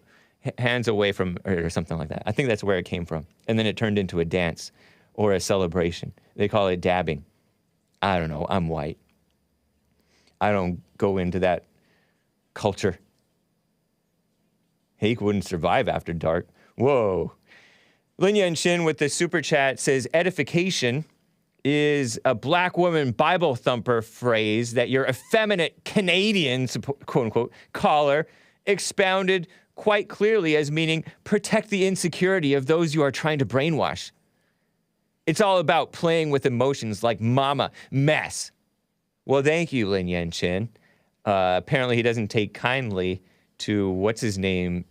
hands away from, or something like that. I think that's where it came from. And then it turned into a dance or a celebration. They call it dabbing. I don't know. I'm white. I don't go into that culture. Hake wouldn't survive after dark. Whoa. Lin Yan Shin with the super chat says, edification is a black woman Bible thumper phrase that your effeminate Canadian, quote unquote, caller expounded quite clearly as meaning protect the insecurity of those you are trying to brainwash. It's all about playing with emotions like mama mess. Well, thank you, Lin Yan Chin. Apparently he doesn't take kindly to what's his name,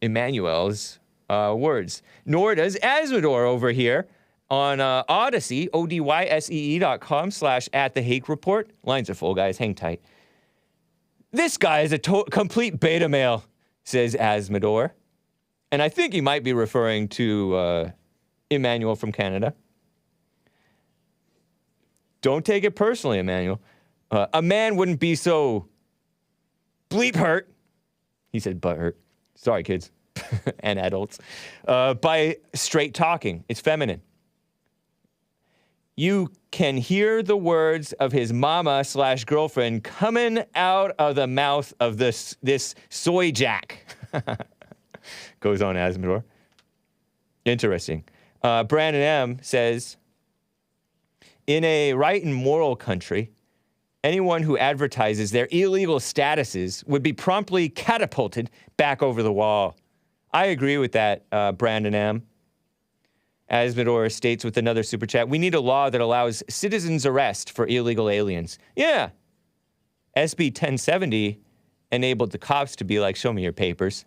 Emmanuel's words. Nor does Asmodor over here on Odyssey, odyssee.com/@the-Hake report. Lines are full, guys. Hang tight. This guy is a complete beta male, says Asmodor. And I think he might be referring to Emmanuel from Canada. Don't take it personally, Emmanuel. A man wouldn't be so bleep hurt. He said butt hurt. Sorry, kids and adults. By straight talking. It's feminine. You can hear the words of his mama/girlfriend coming out of the mouth of this soy jack. Goes on Asmodor. Interesting. Brandon M. says, in a right and moral country, anyone who advertises their illegal statuses would be promptly catapulted back over the wall. I agree with that, Brandon M. Asmodor states with another super chat, we need a law that allows citizens arrest for illegal aliens. Yeah. SB 1070 enabled the cops to be like, show me your papers.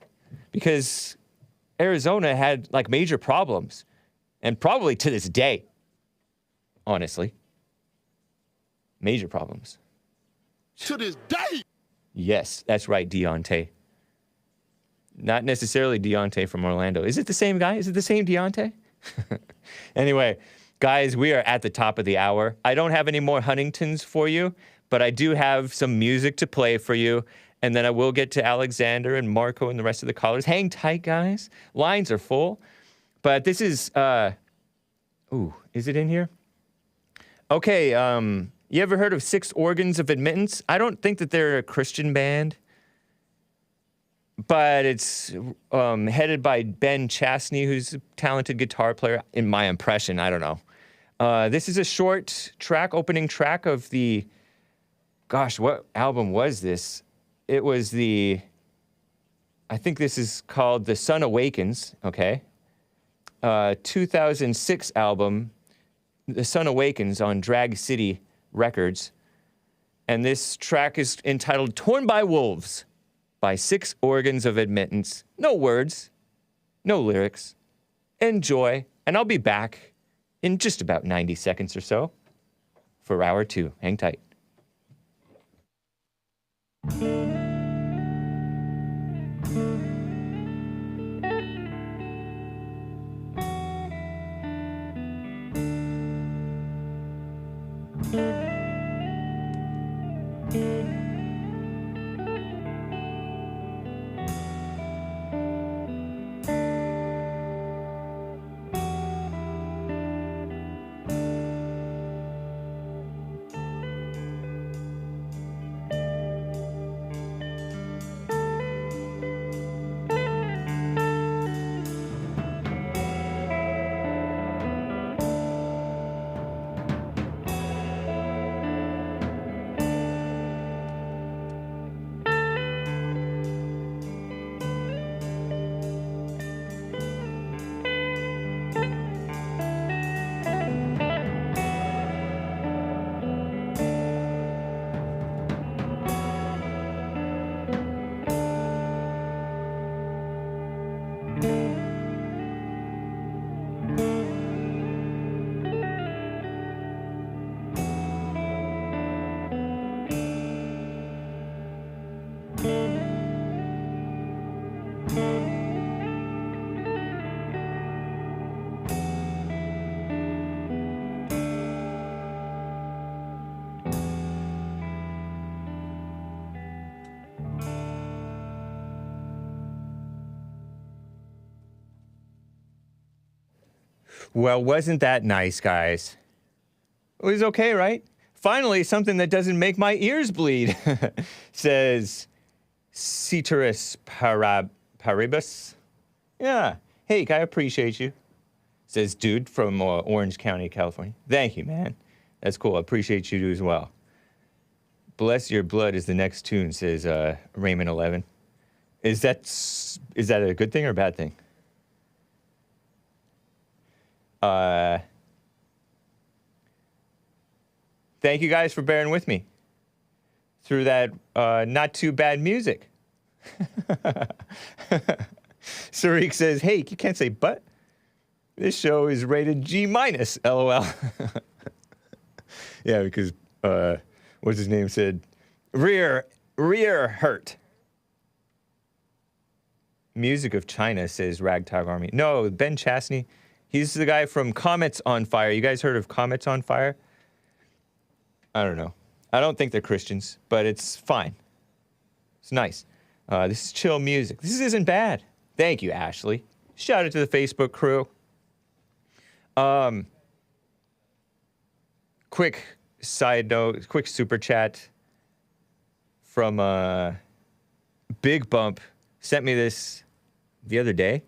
Because Arizona had like major problems. And probably to this day, honestly. Major problems. To this day. Yes, that's right, Deontay. Not necessarily Deontay from Orlando. Is it the same guy? Is it the same Deontay? Anyway, guys, we are at the top of the hour. I don't have any more Huntingtons for you, but I do have some music to play for you. And then I will get to Alexander and Marco and the rest of the callers. Hang tight, guys. Lines are full. But this is, is it in here? Okay, you ever heard of 6 Organs of Admittance? I don't think that they're a Christian band. But it's headed by Ben Chastney, who's a talented guitar player, in my impression. I don't know. This is a short track, opening track of the... Gosh, what album was this? It was the... I think this is called The Sun Awakens, okay? 2006 album, The Sun Awakens on Drag City Records. And this track is entitled Torn by Wolves. By 6 Organs of Admittance. No words, no lyrics. Enjoy, and I'll be back in just about 90 seconds or so for hour 2. Hang tight. Well, wasn't that nice, guys? It was okay, right? Finally, something that doesn't make my ears bleed, says Ceteris Paribus. Yeah. Hake, I appreciate you, says dude from Orange County, California. Thank you, man. That's cool. I appreciate you as well. Bless Your Blood is the next tune, says Raymond 11. Is that a good thing or a bad thing? Thank you guys for bearing with me through that not too bad music. Sarik says, hey, you can't say but. This show is rated G-, LOL. Yeah, because what's his name said, rear hurt. Music of China, says Ragtag Army. No, Ben Chastney. He's the guy from Comets on Fire. You guys heard of Comets on Fire? I don't know. I don't think they're Christians, but it's fine. It's nice. This is chill music. This isn't bad. Thank you, Ashley. Shout out to the Facebook crew. Quick side note, quick super chat from Big Bump. Sent me this the other day.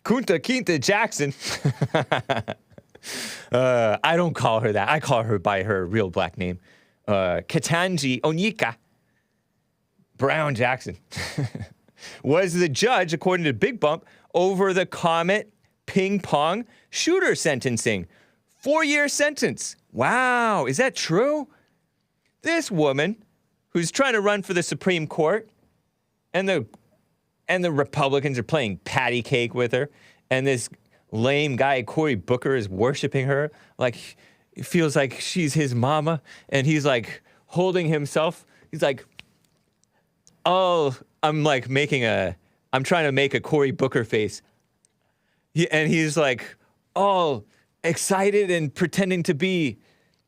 Kunta Kinte Jackson. I don't call her that. I call her by her real black name. Katanji Onyika Brown Jackson was the judge, according to Big Bump, over the Comet ping pong shooter sentencing. 4-year sentence. Wow, is that true? This woman, who's trying to run for the Supreme Court, and the Republicans are playing patty cake with her, and this lame guy, Cory Booker, is worshiping her like it feels like she's his mama, and he's like holding himself. He's like, oh, I'm trying to make a Cory Booker face. And he's like, all excited and pretending to be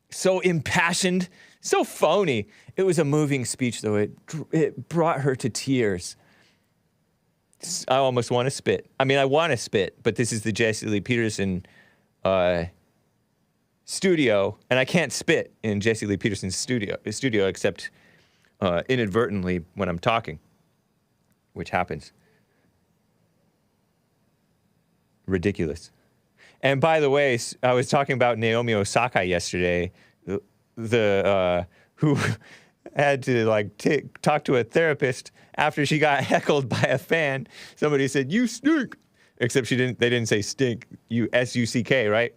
so impassioned, so phony. It was a moving speech, though. It brought her to tears. I almost want to spit. I mean, I want to spit, but this is the Jesse Lee Peterson studio, and I can't spit in Jesse Lee Peterson's studio except inadvertently when I'm talking, which happens. Ridiculous. And by the way, I was talking about Naomi Osaka yesterday, who had to talk to a therapist after she got heckled by a fan. Somebody said, "You stink," except they didn't say stink. S-U-C-K, right?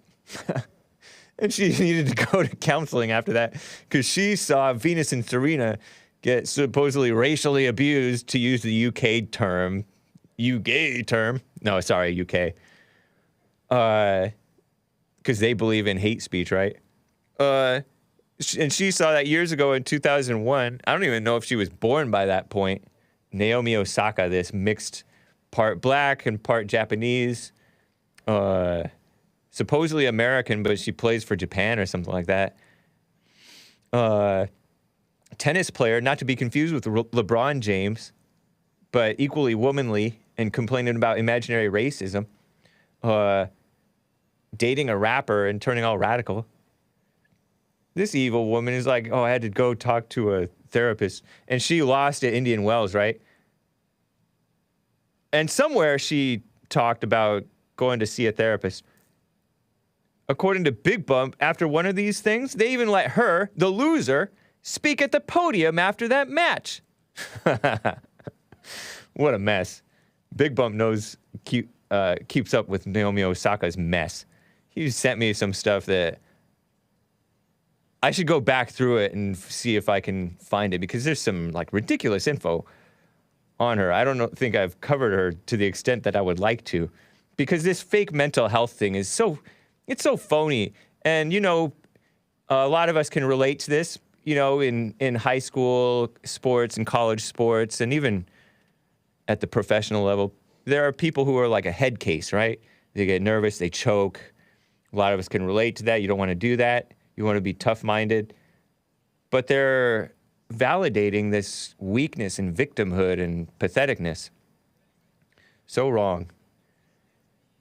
And she needed to go to counseling after that because she saw Venus and Serena get supposedly racially abused, to use the UK term. You gay term. No, sorry, UK. Because they believe in hate speech, right? And she saw that years ago in 2001. I don't even know if she was born by that point. Naomi Osaka, this mixed part black and part Japanese, supposedly American, but she plays for Japan or something like that. Tennis player, not to be confused with LeBron James, but equally womanly and complaining about imaginary racism. Dating a rapper and turning all radical. This evil woman is like, oh, I had to go talk to a therapist. And she lost at Indian Wells, right? And somewhere she talked about going to see a therapist. According to Big Bump, after one of these things, they even let her, the loser, speak at the podium after that match. What a mess. Big Bump keeps up with Naomi Osaka's mess. He sent me some stuff that I should go back through it and see if I can find it, because there's some ridiculous info on her. I don't think I've covered her to the extent that I would like to, because this fake mental health thing is so phony. And, a lot of us can relate to this, in high school sports and college sports, and even at the professional level. There are people who are like a head case, right? They get nervous, they choke. A lot of us can relate to that. You don't want to do that. You want to be tough-minded. But they're validating this weakness and victimhood and patheticness. So wrong.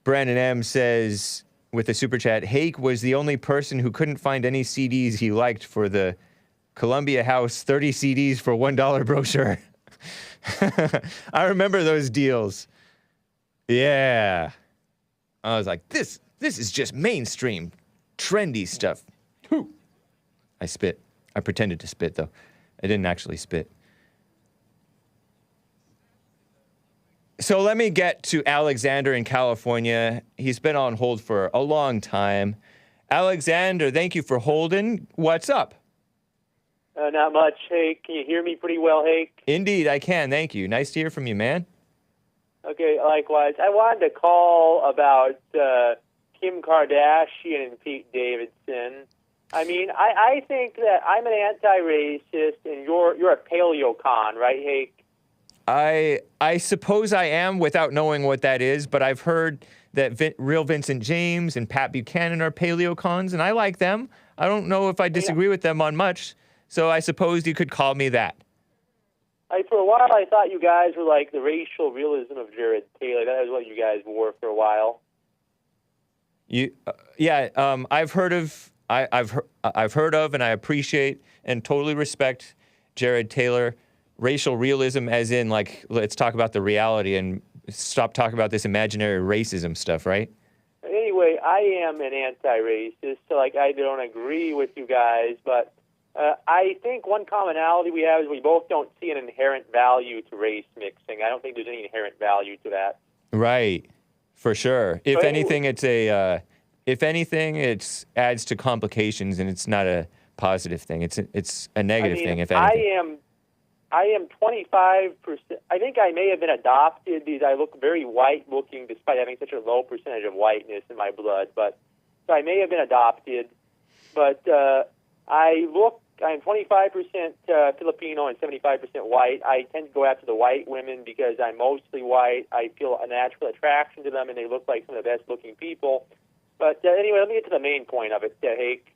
Brandon M says with a super chat, Hake was the only person who couldn't find any CDs he liked for the Columbia House 30 CDs for $1 brochure. I remember those deals. Yeah. I was like, this is just mainstream, trendy stuff. I spit. I pretended to spit, though. I didn't actually spit. So let me get to Alexander in California. He's been on hold for a long time. Alexander, thank you for holding. What's up? Not much, Hake. Can you hear me pretty well, Hake? Indeed, I can. Thank you. Nice to hear from you, man. Okay, likewise. I wanted to call about Kim Kardashian and Pete Davidson. I mean, I think that I'm an anti-racist, and you're a paleocon, right, Hake? I suppose I am without knowing what that is, but I've heard that Real Vincent James and Pat Buchanan are paleocons, and I like them. I don't know if I disagree with them on much, so I suppose you could call me that. For a while, I thought you guys were like the racial realism of Jared Taylor. That was what you guys were for a while. I've heard of, and I appreciate and totally respect Jared Taylor. Racial realism, as in, like, let's talk about the reality and stop talking about this imaginary racism stuff, right? Anyway, I am an anti-racist, so, like, I don't agree with you guys, but I think one commonality we have is we both don't see an inherent value to race mixing. I don't think there's any inherent value to that. Right, for sure. If anything, it's adds to complications, and it's not a positive thing. It's a negative thing, if anything. I am 25%. I think I may have been adopted because I look very white-looking despite having such a low percentage of whiteness in my blood. But so I may have been adopted. But I'm 25% Filipino and 75% white. I tend to go after the white women because I'm mostly white. I feel a natural attraction to them, and they look like some of the best-looking people. But anyway, let me get to the main point of it, Hake.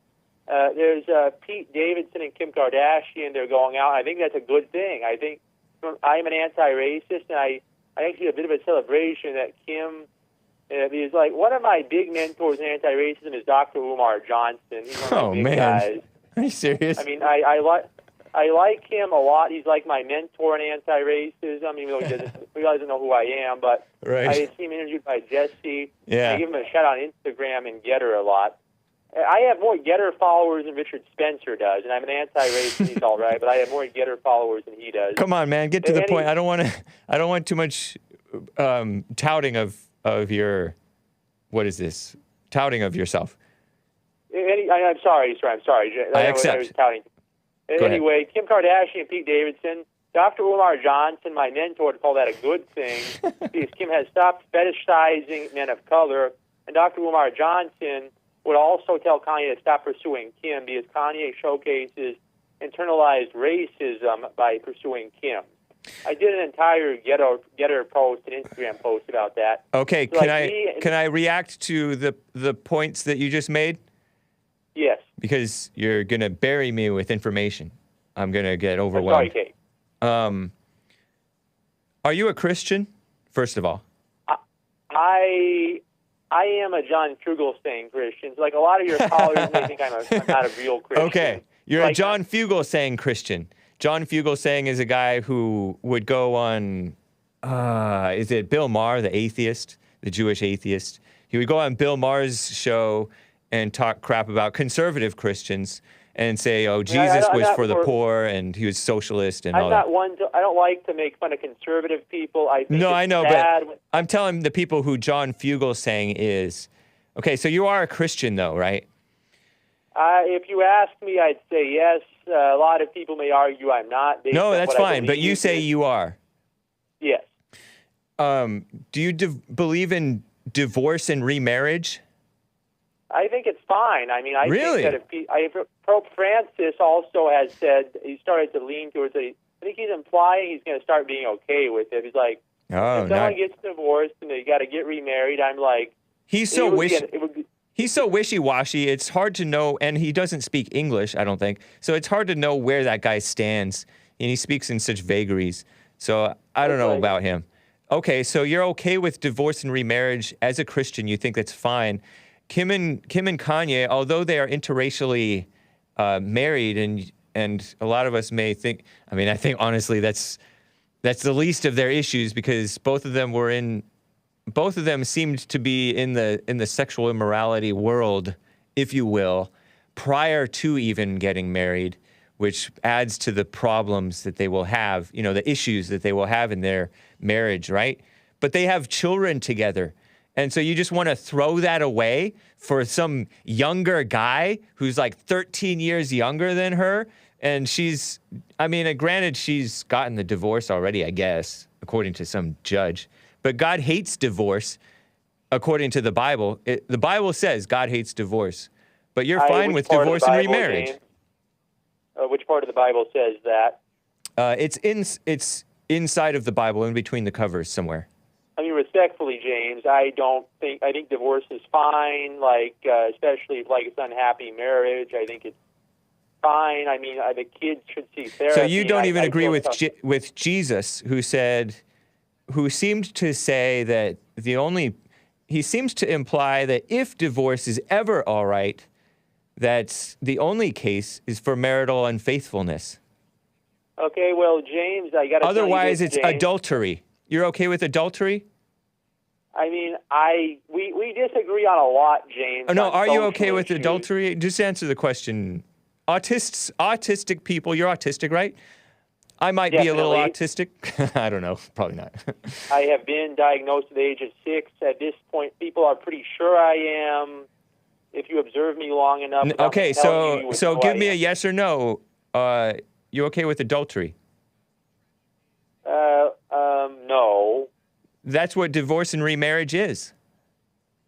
There's Pete Davidson and Kim Kardashian. They're going out. I think that's a good thing. I think I'm an anti-racist, and I actually a bit of a celebration that Kim is like one of my big mentors in anti-racism is Dr. Umar Johnson. He's one of my big guys. Are you serious? I mean, I like him a lot. He's like my mentor in anti-racism, even though he doesn't know who I am. But right. I see him interviewed by Jesse. Yeah. I give him a shout on Instagram and Getter a lot. I have more Getter followers than Richard Spencer does, and I'm an anti-racist. He's all right, but I have more Getter followers than he does. Come on, man, get to the point. I don't want too much touting of your. What is this? Touting of yourself. I'm sorry, sir. I'm sorry. I accept. I was touting. Anyway, Kim Kardashian and Pete Davidson. Dr. Umar Johnson, my mentor, would call that a good thing because Kim has stopped fetishizing men of color, and Dr. Umar Johnson would also tell Kanye to stop pursuing Kim because Kanye showcases internalized racism by pursuing Kim. I did an entire Getter post, an Instagram post about that. Okay, so can I react to the points that you just made? Yes. Because you're gonna bury me with information. I'm gonna get overwhelmed. I'm sorry, Kate. Are you a Christian? First of all. I am a John Fugelsang Christian. So, like a lot of your callers may think I'm not a real Christian. Okay, you're a John Fugelsang Christian. John Fugelsang is a guy who would go on, is it Bill Maher, the atheist, the Jewish atheist? He would go on Bill Maher's show and talk crap about conservative Christians and say, oh, Jesus was for the poor and he was socialist and all that. I don't like to make fun of conservative people. I know, but I'm telling the people who John Fugelsang is. Okay, so you are a Christian though, right? If you ask me, I'd say yes. A lot of people may argue I'm not. No, that's fine, but you say you are. Yes. Do you believe in divorce and remarriage? I think it's fine. I mean, I really? think that Pope Francis also has said, he started to lean towards it. I think he's implying he's going to start being okay with it. He's like, if someone gets divorced and they got to get remarried, I'm like... He's so wishy-washy. It's hard to know, and he doesn't speak English, I don't think. So it's hard to know where that guy stands, and he speaks in such vagaries. So I don't know about him. Okay, so you're okay with divorce and remarriage as a Christian. You think that's fine. Kim and Kanye, although they are interracially married, and a lot of us may think, I mean, I think honestly that's the least of their issues, because both of them seemed to be in the sexual immorality world, if you will, prior to even getting married, which adds to the problems that they will have, the issues that they will have in their marriage, right? But they have children together. And so you just want to throw that away for some younger guy who's like 13 years younger than her. And granted, she's gotten the divorce already, I guess, according to some judge. But God hates divorce, according to the Bible. The Bible says God hates divorce. But you're fine with divorce and remarriage. James? Which part of the Bible says that? It's inside of the Bible, in between the covers somewhere. I mean, respectfully, James, I think divorce is fine, especially if it's unhappy marriage. I think it's fine. I mean, the kids should see therapy. So you don't even agree with Jesus, who seemed to say that he seems to imply that if divorce is ever all right, that the only case is for marital unfaithfulness. Okay, well, James, I got to Otherwise, tell you this, it's James. adultery. You're okay with adultery? I mean, we disagree on a lot, James. Oh, no, are you okay social with issues. adultery? Just answer the question. Autistic people, you're autistic, right? I might be a little autistic. I don't know. Probably not. I have been diagnosed at the age of 6. At this point, people are pretty sure I am. If you observe me long enough. Okay, so give me a yes or no. You okay with adultery? No. That's what divorce and remarriage is.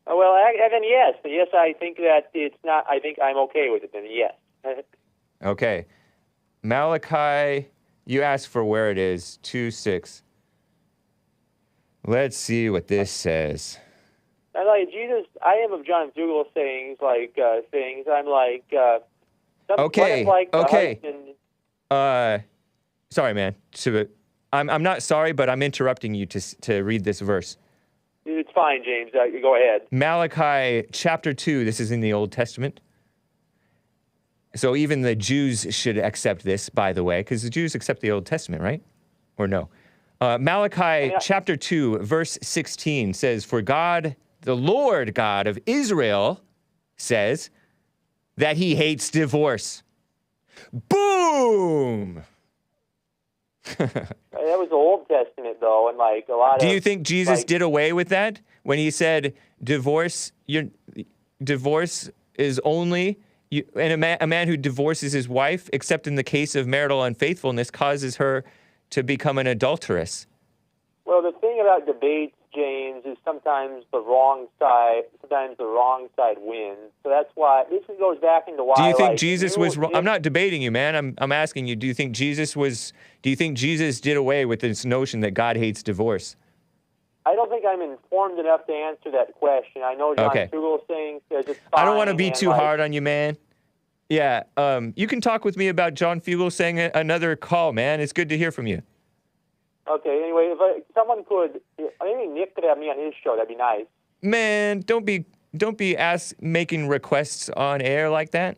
Well, then yes. Yes, I think that it's not. I think I'm okay with it. Then yes. Okay. Malachi, you asked for where it is, 2:6. Let's see what this says. I like Jesus. I am of John Dougal sayings things. I'm like. Okay. Husband. Sorry, man. I'm not sorry, but I'm interrupting you to read this verse. It's fine, James. Go ahead. Malachi chapter 2. This is in the Old Testament. So even the Jews should accept this, by the way, because the Jews accept the Old Testament, right? Or no? Malachi chapter 2, verse 16 says, "For God, the Lord God of Israel, says that he hates divorce." Boom! That was the Old Testament, though, and a lot of... Do you think Jesus did away with that when he said divorce is only... and a man who divorces his wife, except in the case of marital unfaithfulness, causes her to become an adulteress? Well, the thing about debates, James, is sometimes the wrong side wins. So that's why this goes back into why. Do you think Jesus was wrong? I'm not debating you, man. I'm asking you. Do you think Jesus did away with this notion that God hates divorce? I don't think I'm informed enough to answer that question. I know John Dougal saying it's fine. I don't want to be too hard on you, man. Yeah, you can talk with me about John Fugel saying another call, man. It's good to hear from you. Okay, anyway, if someone could, maybe Nick could have me on his show, that'd be nice. Man, don't be making requests on air like that.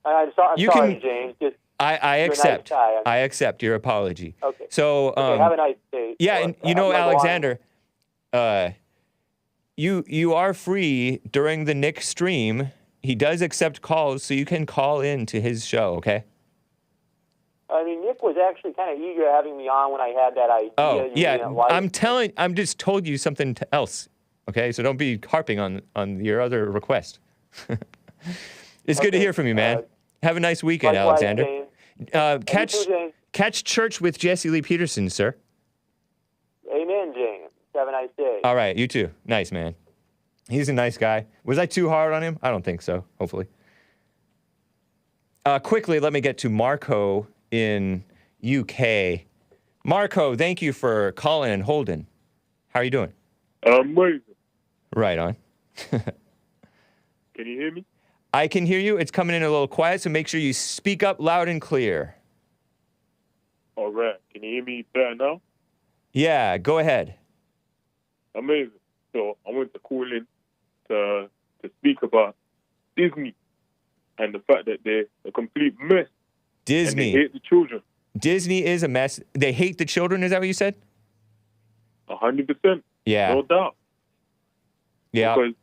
I'm sorry, James. I accept. Nice guy. I accept your apology. Okay. So, have a nice day. Yeah, and you know, Alexander, you are free during the Nick stream. He does accept calls, so you can call in to his show, okay? I mean, Nick was actually kind of eager having me on when I had that idea. Oh, yeah, I'm just told you something else, okay? So don't be harping on your other request. It's good to hear from you, man. Have a nice weekend, Likewise, Alexander. Catch church with Jesse Lee Peterson, sir. Amen, James. Have a nice day. All right, you too. Nice, man. He's a nice guy. Was I too hard on him? I don't think so, hopefully. Quickly, let me get to MARKO in UK. MARKO, thank you for calling and holding. How are you doing? Amazing. Right on. Can you hear me? I can hear you. It's coming in a little quiet, so make sure you speak up loud and clear. All right. Can you hear me better now? Yeah, go ahead. Amazing. So I want to call in to speak about Disney and the fact that they're a complete mess. Disney. And they hate the children. Disney is a mess. They hate the children. Is that what you said? 100%. Yeah. No doubt. Yeah. Because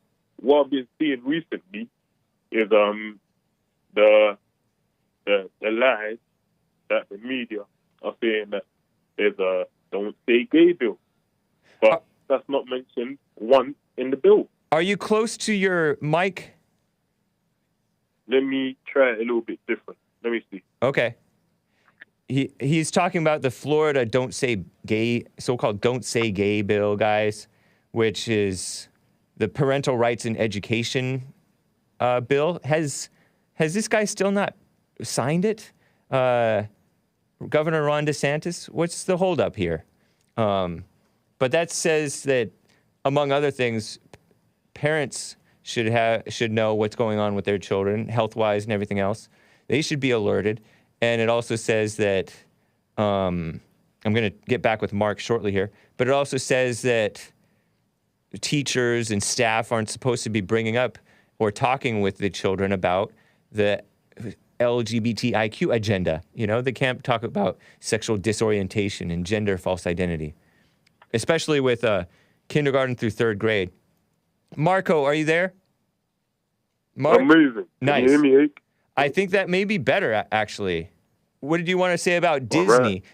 what I've been seeing recently is the lies that the media are saying that there's a don't say gay bill. But that's not mentioned once in the bill. Are you close to your mic? Let me try it a little bit different. Let me see. Okay. He's talking about the Florida don't say gay, so-called don't say gay bill, guys, which is the parental rights and education bill. Has this guy still not signed it? Governor Ron DeSantis? What's the holdup here? But that says that, among other things, parents should know what's going on with their children, health-wise and everything else. They should be alerted. And it also says that, I'm going to get back with Mark shortly here, but it also says that teachers and staff aren't supposed to be bringing up or talking with the children about the LGBTQ agenda. You know, they can't talk about sexual disorientation and gender false identity, especially with kindergarten through third grade. MARKO, are you there? Amazing. Nice. Can you hear me, Hake? I think that may be better, actually. What did you want to say about Disney? Right.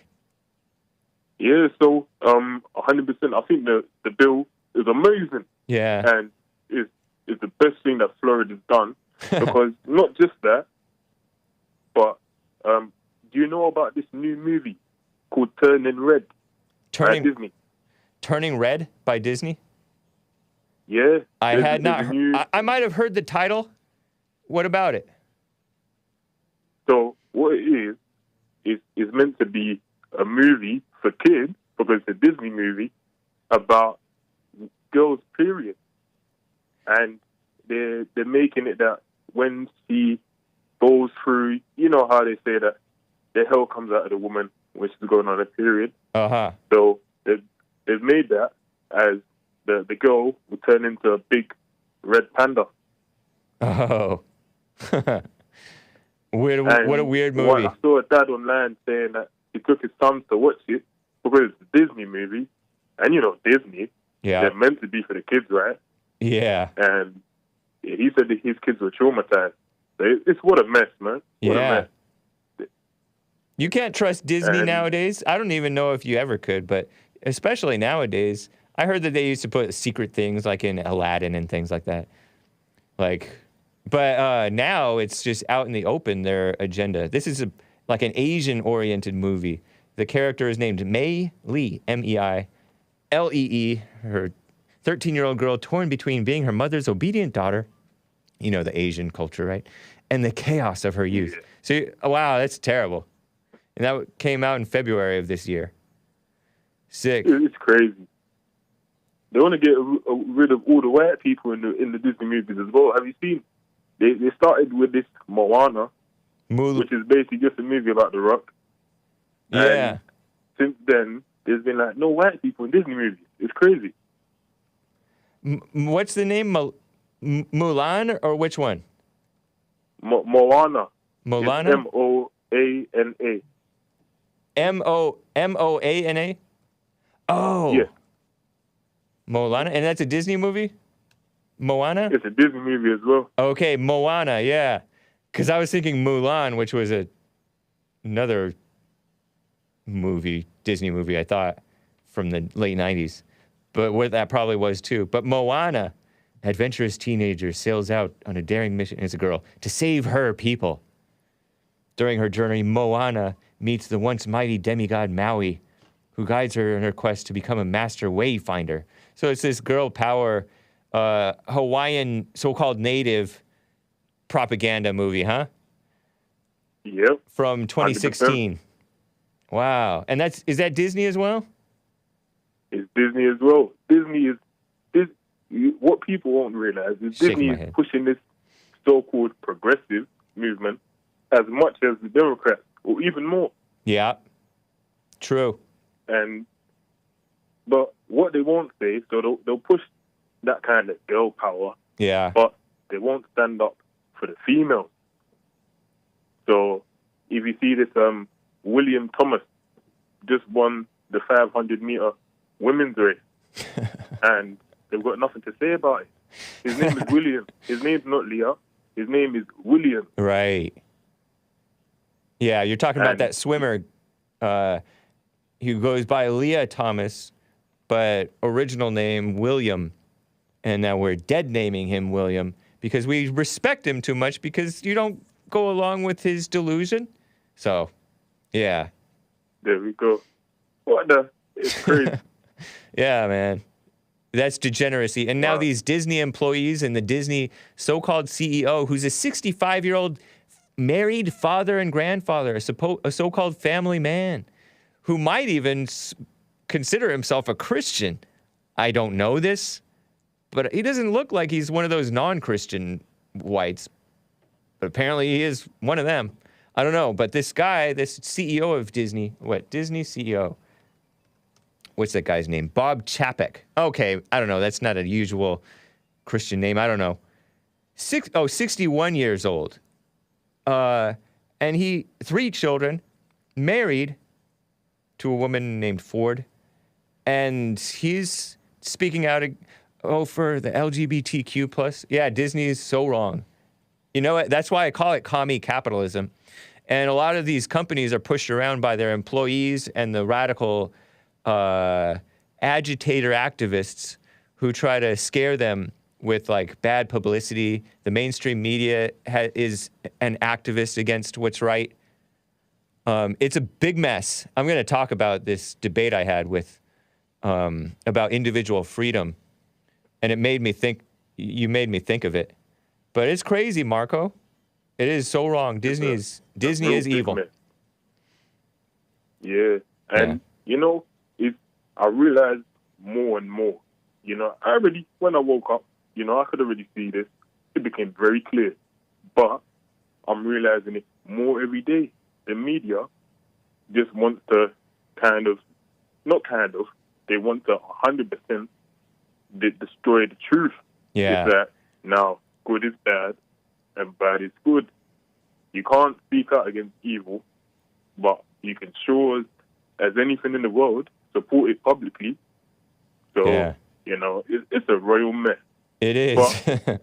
Yeah, so 100%. I think the bill is amazing. Yeah. And it's the best thing that Florida's done. Because not just that, but do you know about this new movie called Turning Red by Disney? Turning Red by Disney? Yeah. I had not heard. I might have heard the title. What about it? So what it is meant to be a movie for kids, because it's a Disney movie, about girls, period. And they're making it that when she goes through, you know how they say that the hell comes out of the woman when she's going on a period. Uh-huh. So they've made that as the girl will turn into a big red panda. Oh. What a weird movie. I saw a dad online saying that he took his son to watch it because it's a Disney movie. And, you know, Disney, they're meant to be for the kids, right? Yeah. And he said that his kids were traumatized. So it's what a mess, man. What a mess. You can't trust Disney nowadays. I don't even know if you ever could, but especially nowadays. I heard that they used to put secret things like in Aladdin and things like that. But now it's just out in the open, their agenda. This is like an Asian-oriented movie. The character is named Mei Lee, M-E-I-L-E-E, her 13-year-old girl torn between being her mother's obedient daughter, you know, the Asian culture, right, and the chaos of her youth. So, wow, that's terrible. And that came out in February of this year. Sick. It's crazy. They want to get rid of all the white people in the Disney movies as well. Have you seen? They started with this Moana, which is basically just a movie about The Rock. Yeah. And since then, there's been like no white people in Disney movies. It's crazy. What's the name? Mulan or which one? Moana. Moana? It's M-O-A-N-A. M-O-A-N-A? Oh. Yeah. Moana? And that's a Disney movie? Moana? It's a Disney movie as well. Okay, Moana, yeah. Because I was thinking Mulan, which was another movie, Disney movie, I thought, from the late 90s. But what that probably was too. But Moana, adventurous teenager, sails out on a daring mission as a girl to save her people. During her journey, Moana meets the once mighty demigod Maui, who guides her in her quest to become a master wayfinder. So it's this girl power, Hawaiian so-called native propaganda movie, huh? Yep. From 2016. 100%. Wow. And is that Disney as well? It's Disney as well. Disney is what people won't realize is Disney is pushing this so-called progressive movement as much as the Democrats, or even more. Yeah. True. And But what they won't say, so they'll push that kind of girl power, Yeah. but they won't stand up for the females. So if you see this, William Thomas just won the 500-meter women's race, and they've got nothing to say about it. His name is William. His name's not Leah. His name is William. Right. Yeah, you're talking about that swimmer who goes by Leah Thomas, but original name William. And now we're dead naming him William because we respect him too much because you don't go along with his delusion. So, yeah. There we go. What the? It's crazy. Yeah, man. That's degeneracy. And now these Disney employees and the Disney so-called CEO, who's a 65-year-old married father and grandfather, a so-called family man, who might even consider himself a Christian. I don't know this, but he doesn't look like he's one of those non-Christian whites. But apparently he is one of them. I don't know. But this guy, this CEO of Disney, Disney CEO? What's that guy's name? Bob Chapek. Okay, I don't know. That's not a usual Christian name. I don't know. 61 years old. And 3 children, married to a woman named Ford. And he's speaking out, for the LGBTQ plus. Yeah, Disney is so wrong. You know what? That's why I call it commie capitalism. And a lot of these companies are pushed around by their employees and the radical agitator activists who try to scare them with like bad publicity. The mainstream media is an activist against what's right. It's a big mess. I'm going to talk about this debate I had with about individual freedom, and it made me think. You made me think of it, but it's crazy, Marco. It is so wrong. Disney is evil. Yeah, and you know, I realized more and more. You know, when I woke up, you know, I could already see this. It became very clear, but I'm realizing it more every day. The media just wants to they want to 100% destroy the truth. Yeah. It's that now good is bad and bad is good. You can't speak out against evil, but you can show us as anything in the world, support it publicly. So, you know, it's a royal mess. It is. But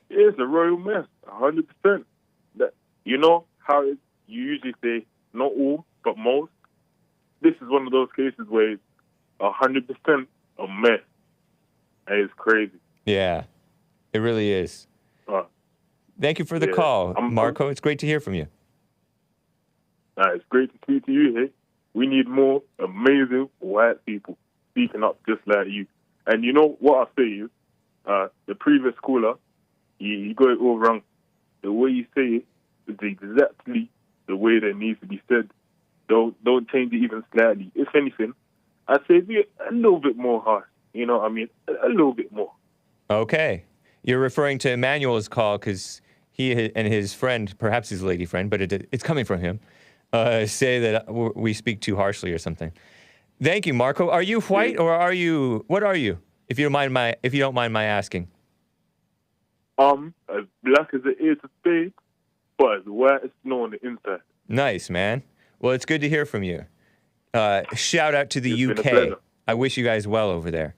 it's a royal mess, 100%. That, you know how you usually say, not all, but most? This is one of those cases where it's 100% a mess. And it's crazy. Yeah, it really is. Thank you for the call, Marco. It's great to hear from you. It's great to speak to you, hey. We need more amazing white people speaking up just like you. And you know what I say is, the previous caller, you got it all wrong. The way you say it is exactly the way that it needs to be said. Don't change it even slightly. If anything, I'd say be a little bit more harsh. You know what I mean? A little bit more. Okay. You're referring to Emmanuel's call because he and his friend, perhaps his lady friend, but it's coming from him, say that we speak too harshly or something. Thank you, Marco. Are you white or are you? What are you? If you don't mind my asking. As black as it is to speak, but as white as snow on the inside. Nice, man. Well, it's good to hear from you. Shout out to the UK. I wish you guys well over there.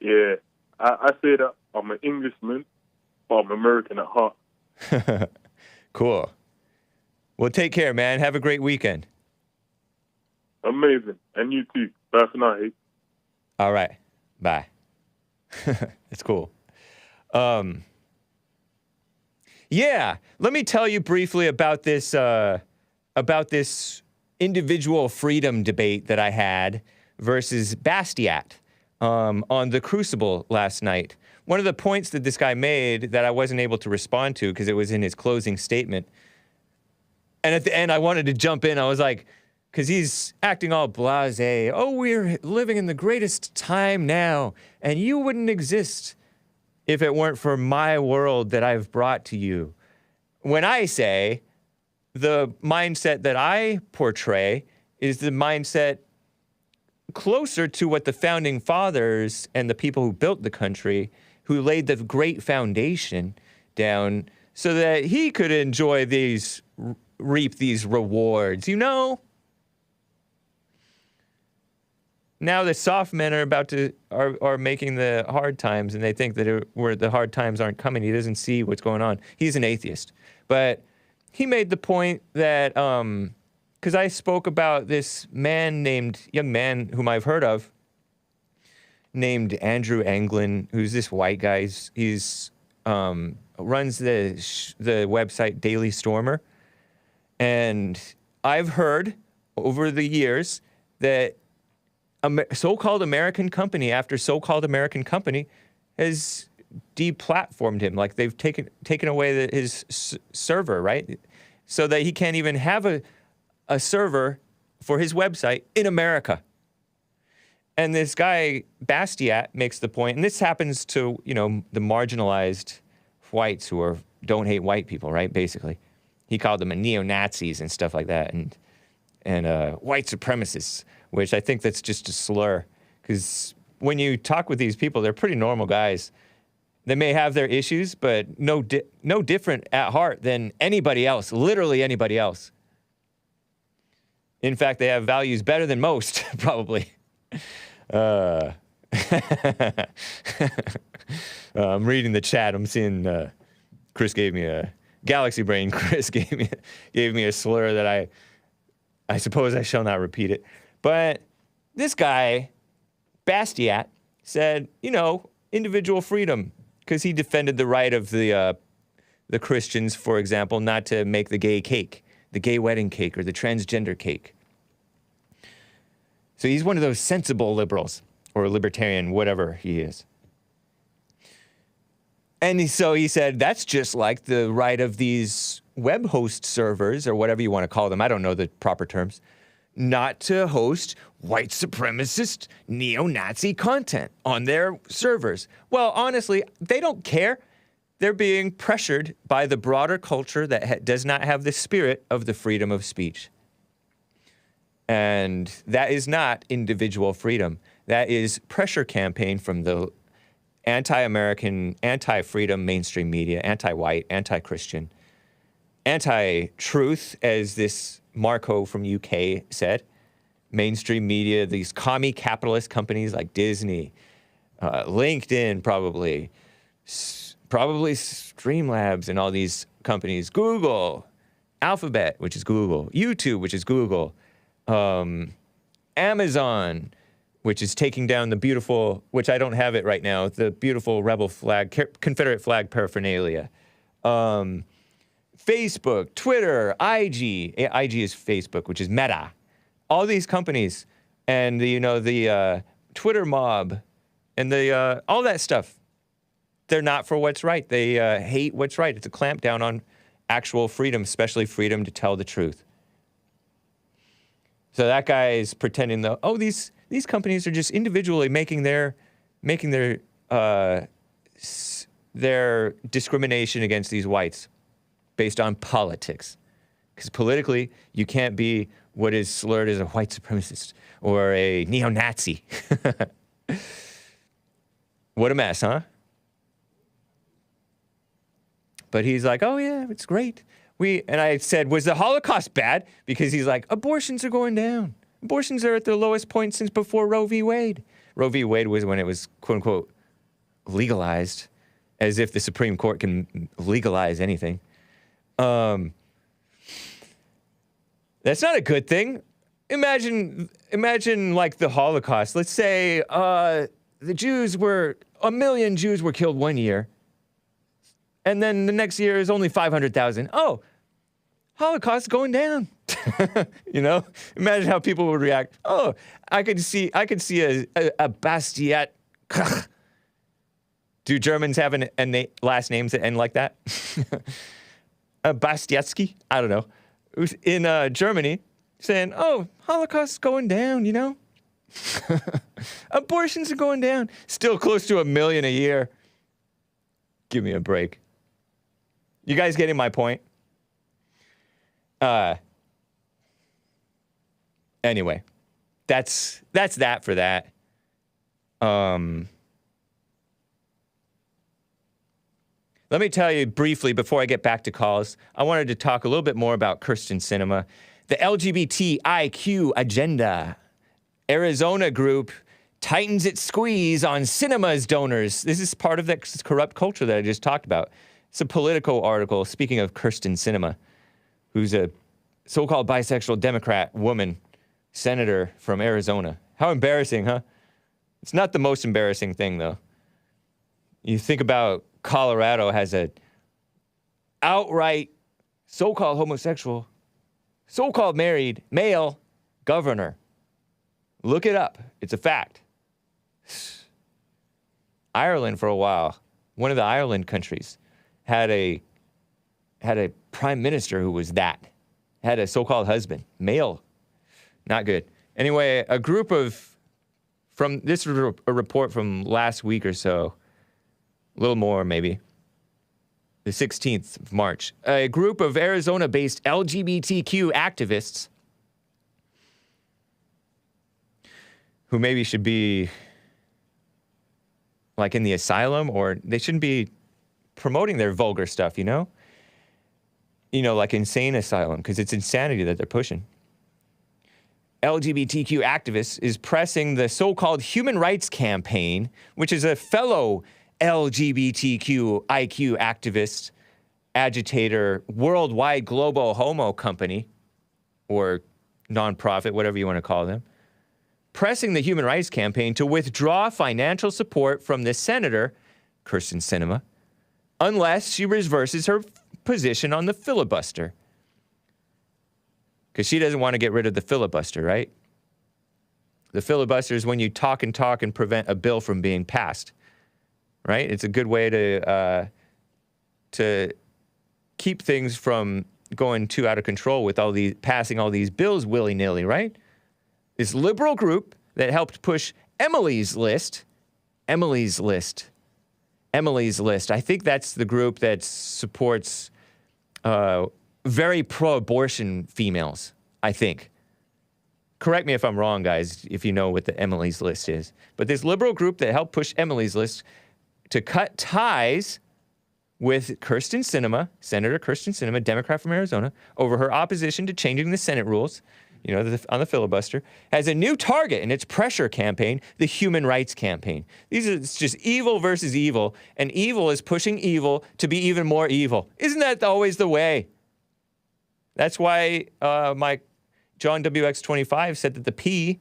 Yeah, I say that I'm an Englishman, but I'm American at heart. Cool. Well, take care, man. Have a great weekend. Amazing. And you too. Bye for now, hey. All right. Bye. It's cool. Yeah, let me tell you briefly about this individual freedom debate that I had versus Bastiat on The Crucible last night. One of the points that this guy made that I wasn't able to respond to because it was in his closing statement. And at the end, I wanted to jump in. I was like, because he's acting all blasé. Oh, we're living in the greatest time now, and you wouldn't exist if it weren't for my world that I've brought to you. When I say the mindset that I portray is the mindset closer to what the founding fathers and the people who built the country, who laid the great foundation down so that he could enjoy these, reap these rewards, you know? Now the soft men are about to, are making the hard times, and they think that where the hard times aren't coming. He doesn't see what's going on. He's an atheist. But he made the point that, because I spoke about this young man whom I've heard of, named Andrew Anglin, who's this white guy. He's runs the website Daily Stormer. And I've heard over the years that so-called American company after so-called American company has deplatformed him. Like they've taken away his server, right? So that he can't even have a server for his website in America. And this guy, Bastiat, makes the point, and this happens to, you know, the marginalized whites who don't hate white people, right? Basically. He called them neo-Nazis and stuff like that, and white supremacists, which I think that's just a slur. Because when you talk with these people, they're pretty normal guys. They may have their issues, but no different at heart than anybody else, literally anybody else. In fact, they have values better than most, probably. I'm reading the chat. I'm seeing Chris gave me a Galaxy Brain. Chris gave me a slur that I suppose I shall not repeat it. But this guy, Bastiat, said, you know, individual freedom, because he defended the right of the Christians, for example, not to make the gay cake, the gay wedding cake, or the transgender cake. So he's one of those sensible liberals, or libertarian, whatever he is. And so he said, that's just like the right of these web host servers, or whatever you want to call them, I don't know the proper terms, not to host white supremacist, neo-Nazi content on their servers. Well, honestly, they don't care. They're being pressured by the broader culture that does not have the spirit of the freedom of speech. And that is not individual freedom. That is pressure campaign from the anti-American, anti-freedom mainstream media, anti-white, anti-Christian, anti-truth, as this MARKO from UK said. Mainstream media, these commie capitalist companies like Disney, LinkedIn probably Streamlabs and all these companies, Google, Alphabet, which is Google, YouTube, which is Google, Amazon, which is taking down the beautiful, which I don't have it right now, the beautiful rebel flag, Confederate flag paraphernalia. Facebook, Twitter, IG is Facebook, which is Meta. All these companies and the Twitter mob and all that stuff, they're not for what's right. They hate what's right. It's a clampdown on actual freedom, especially freedom to tell the truth. So that guy is pretending that, oh, these companies are just individually making their discrimination against these whites based on politics. Because politically, you can't be what is slurred as a white supremacist or a neo-Nazi. What a mess, huh? But he's like, oh yeah, it's great. And I said, was the Holocaust bad? Because he's like, abortions are going down. Abortions are at their lowest point since before Roe v. Wade. Roe v. Wade was when it was, quote unquote, legalized, as if the Supreme Court can legalize anything. That's not a good thing. Imagine like the Holocaust. Let's say a million Jews were killed one year, and then the next year is only 500,000. Oh, Holocaust going down. You know, imagine how people would react. Oh, I could see a Bastiat. Do Germans have last names that end like that? A Bastiatsky? I don't know. In Germany, saying, oh, Holocaust's going down, you know? Abortions are going down. Still close to 1 million a year. Give me a break. You guys getting my point? Anyway, that's that for that. Let me tell you briefly before I get back to calls. I wanted to talk a little bit more about Kyrsten Sinema. The LGBTIQ agenda. Arizona group tightens its squeeze on Sinema's donors. This is part of that corrupt culture that I just talked about. It's a Politico article, speaking of Kyrsten Sinema, who's a so-called bisexual Democrat woman, senator from Arizona. How embarrassing, huh? It's not the most embarrassing thing, though. You think about Colorado has a outright so-called homosexual, so-called married male governor. Look it up. It's a fact. Ireland, for a while, one of the Ireland countries, had a prime minister who was that. Had a so-called husband. Male. Not good. Anyway, a group of, from this is a report from last week or so, a little more maybe, the 16th of March. A group of Arizona-based LGBTQ activists who maybe should be like in the asylum, or they shouldn't be promoting their vulgar stuff, you know? You know, like insane asylum, because it's insanity that they're pushing. LGBTQ activists is pressing the so-called Human Rights Campaign, which is a fellow LGBTQ IQ activist, agitator, worldwide global homo company, or nonprofit, whatever you want to call them, pressing the Human Rights Campaign to withdraw financial support from this senator, Kyrsten Sinema, unless she reverses her position on the filibuster. Because she doesn't want to get rid of the filibuster, right? The filibuster is when you talk and prevent a bill from being passed, right? It's a good way to keep things from going too out of control with all these passing all these bills willy-nilly, right? This liberal group that helped push Emily's List. I think that's the group that supports very pro-abortion females, I think. Correct me if I'm wrong, guys, if you know what the Emily's List is. But this liberal group that helped push Emily's List to cut ties with Kyrsten Sinema, Senator Kyrsten Sinema, Democrat from Arizona, over her opposition to changing the Senate rules, you know, on the filibuster, has a new target in its pressure campaign, the Human Rights Campaign. It's just evil versus evil, and evil is pushing evil to be even more evil. Isn't that always the way? That's why my John WX25 said that the P,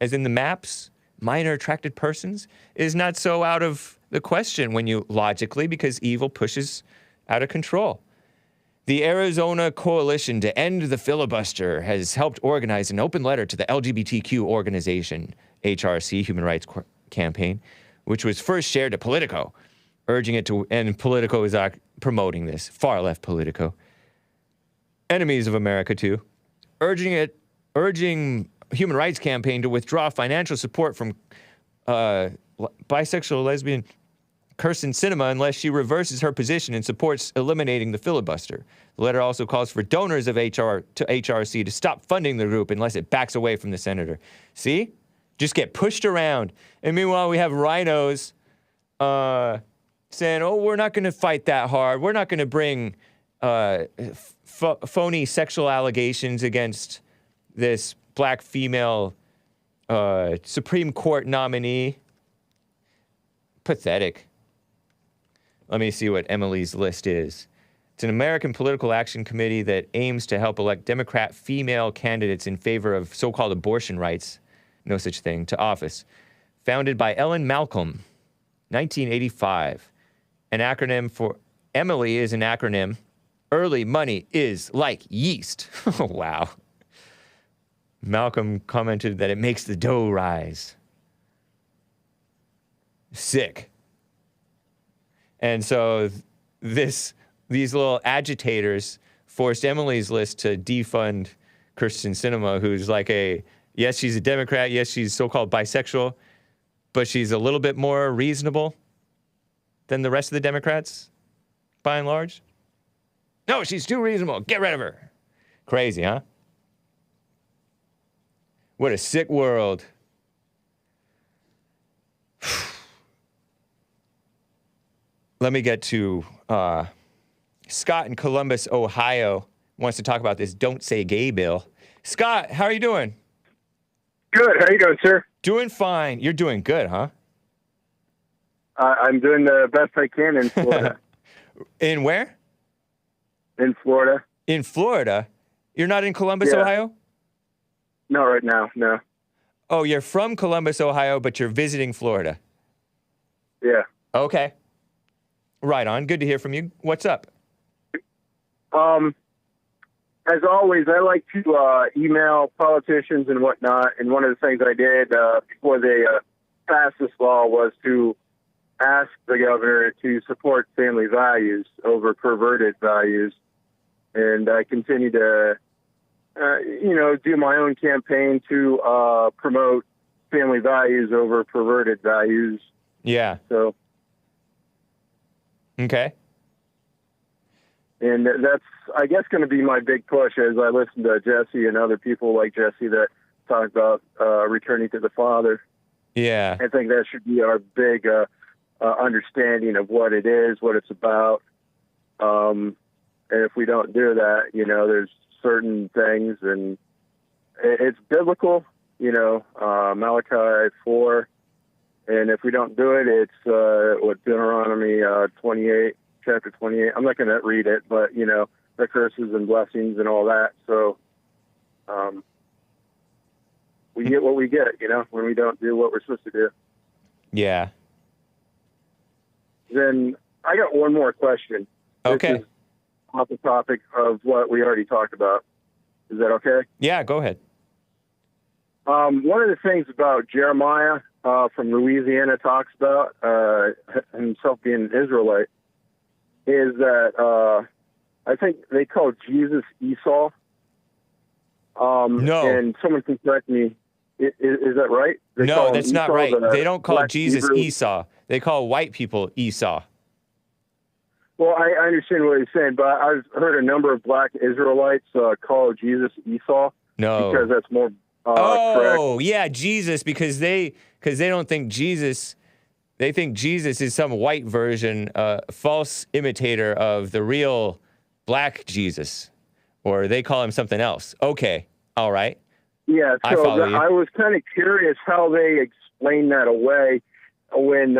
as in the maps, minor attracted persons, is not so out of the question when you logically, because evil pushes out of control. The Arizona Coalition to End the Filibuster has helped organize an open letter to the LGBTQ organization, HRC, Human Rights Campaign, which was first shared to Politico, urging it to, and Politico is promoting this, far-left Politico. Enemies of America, too. Urging Human Rights Campaign to withdraw financial support from bisexual lesbian Kyrsten Sinema unless she reverses her position and supports eliminating the filibuster. The letter also calls for donors of HRC to stop funding the group unless it backs away from the senator. See? Just get pushed around. And meanwhile, we have rhinos saying, oh, we're not going to fight that hard. We're not going to bring phony sexual allegations against this black female Supreme Court nominee. Pathetic. Let me see what Emily's List is. It's an American political action committee that aims to help elect Democrat female candidates in favor of so-called abortion rights, no such thing, to office. Founded by Ellen Malcolm, 1985. An acronym for Emily is an acronym. Early money is like yeast. Oh, wow. Malcolm commented that it makes the dough rise. Sick. And so these little agitators forced Emily's List to defund Kyrsten Sinema, who's like yes, she's a Democrat, yes, she's so-called bisexual, but she's a little bit more reasonable than the rest of the Democrats, by and large. No, she's too reasonable. Get rid of her. Crazy, huh? What a sick world. Let me get to Scott in Columbus, Ohio, wants to talk about this Don't Say Gay bill. Scott, how are you doing? Good. How you doing, sir? Doing fine. You're doing good, huh? I'm doing the best I can in Florida. In where? In Florida. In Florida? You're not in Columbus, Yeah. Ohio? No, right now, no. Oh, you're from Columbus, Ohio, but you're visiting Florida. Yeah. Okay. Right on. Good to hear from you. What's up? As always, I like to email politicians and whatnot, and one of the things I did before they passed this law was to ask the governor to support family values over perverted values, and I continue to, do my own campaign to promote family values over perverted values. Yeah. So. Okay. And that's, I guess, going to be my big push as I listen to Jesse and other people like Jesse that talk about returning to the Father. Yeah. I think that should be our big understanding of what it is, what it's about. And if we don't do that, there's certain things, and it's biblical, Malachi 4. And if we don't do it, it's Deuteronomy 28, chapter 28. I'm not going to read it, but, the curses and blessings and all that. So we get what we get, when we don't do what we're supposed to do. Yeah. Then I got one more question. Okay. This is off the topic of what we already talked about. Is that okay? Yeah, go ahead. One of the things about Jeremiah from Louisiana talks about himself being an Israelite is that I think they call Jesus Esau. No. And someone can correct me. Is that right? No, that's not right. They don't call Black Jesus Hebrew. Esau. They call white people Esau. Well, I understand what he's saying, but I've heard a number of black Israelites call Jesus Esau. No. Because that's more Oh, correct. yeah, Jesus, because they don't think Jesus, they think Jesus is some white version, false imitator of the real black Jesus, or they call him something else. Okay, all right. Yeah, I so follow you. I was kind of curious how they explain that away when,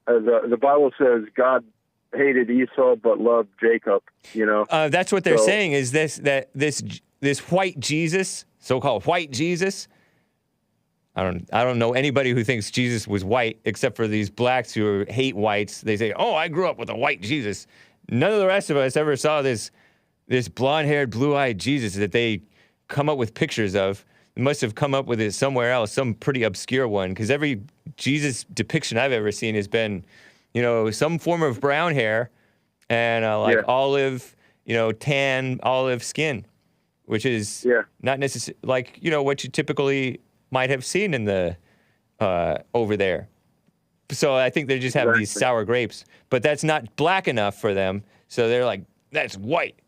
the Bible says God hated Esau but loved Jacob, That's what they're So- saying is this white Jesus, so-called white Jesus. I don't know anybody who thinks Jesus was white except for these blacks who hate whites. They say, "Oh, I grew up with a white Jesus." None of the rest of us ever saw this blonde-haired, blue-eyed Jesus that they come up with pictures of. They must have come up with it somewhere else, some pretty obscure one, because every Jesus depiction I've ever seen has been, some form of brown hair and olive, tan olive skin, which is not necessarily like, what you typically might have seen in the over there. So I think they just have these sour grapes, but that's not black enough for them. So they're like, that's white.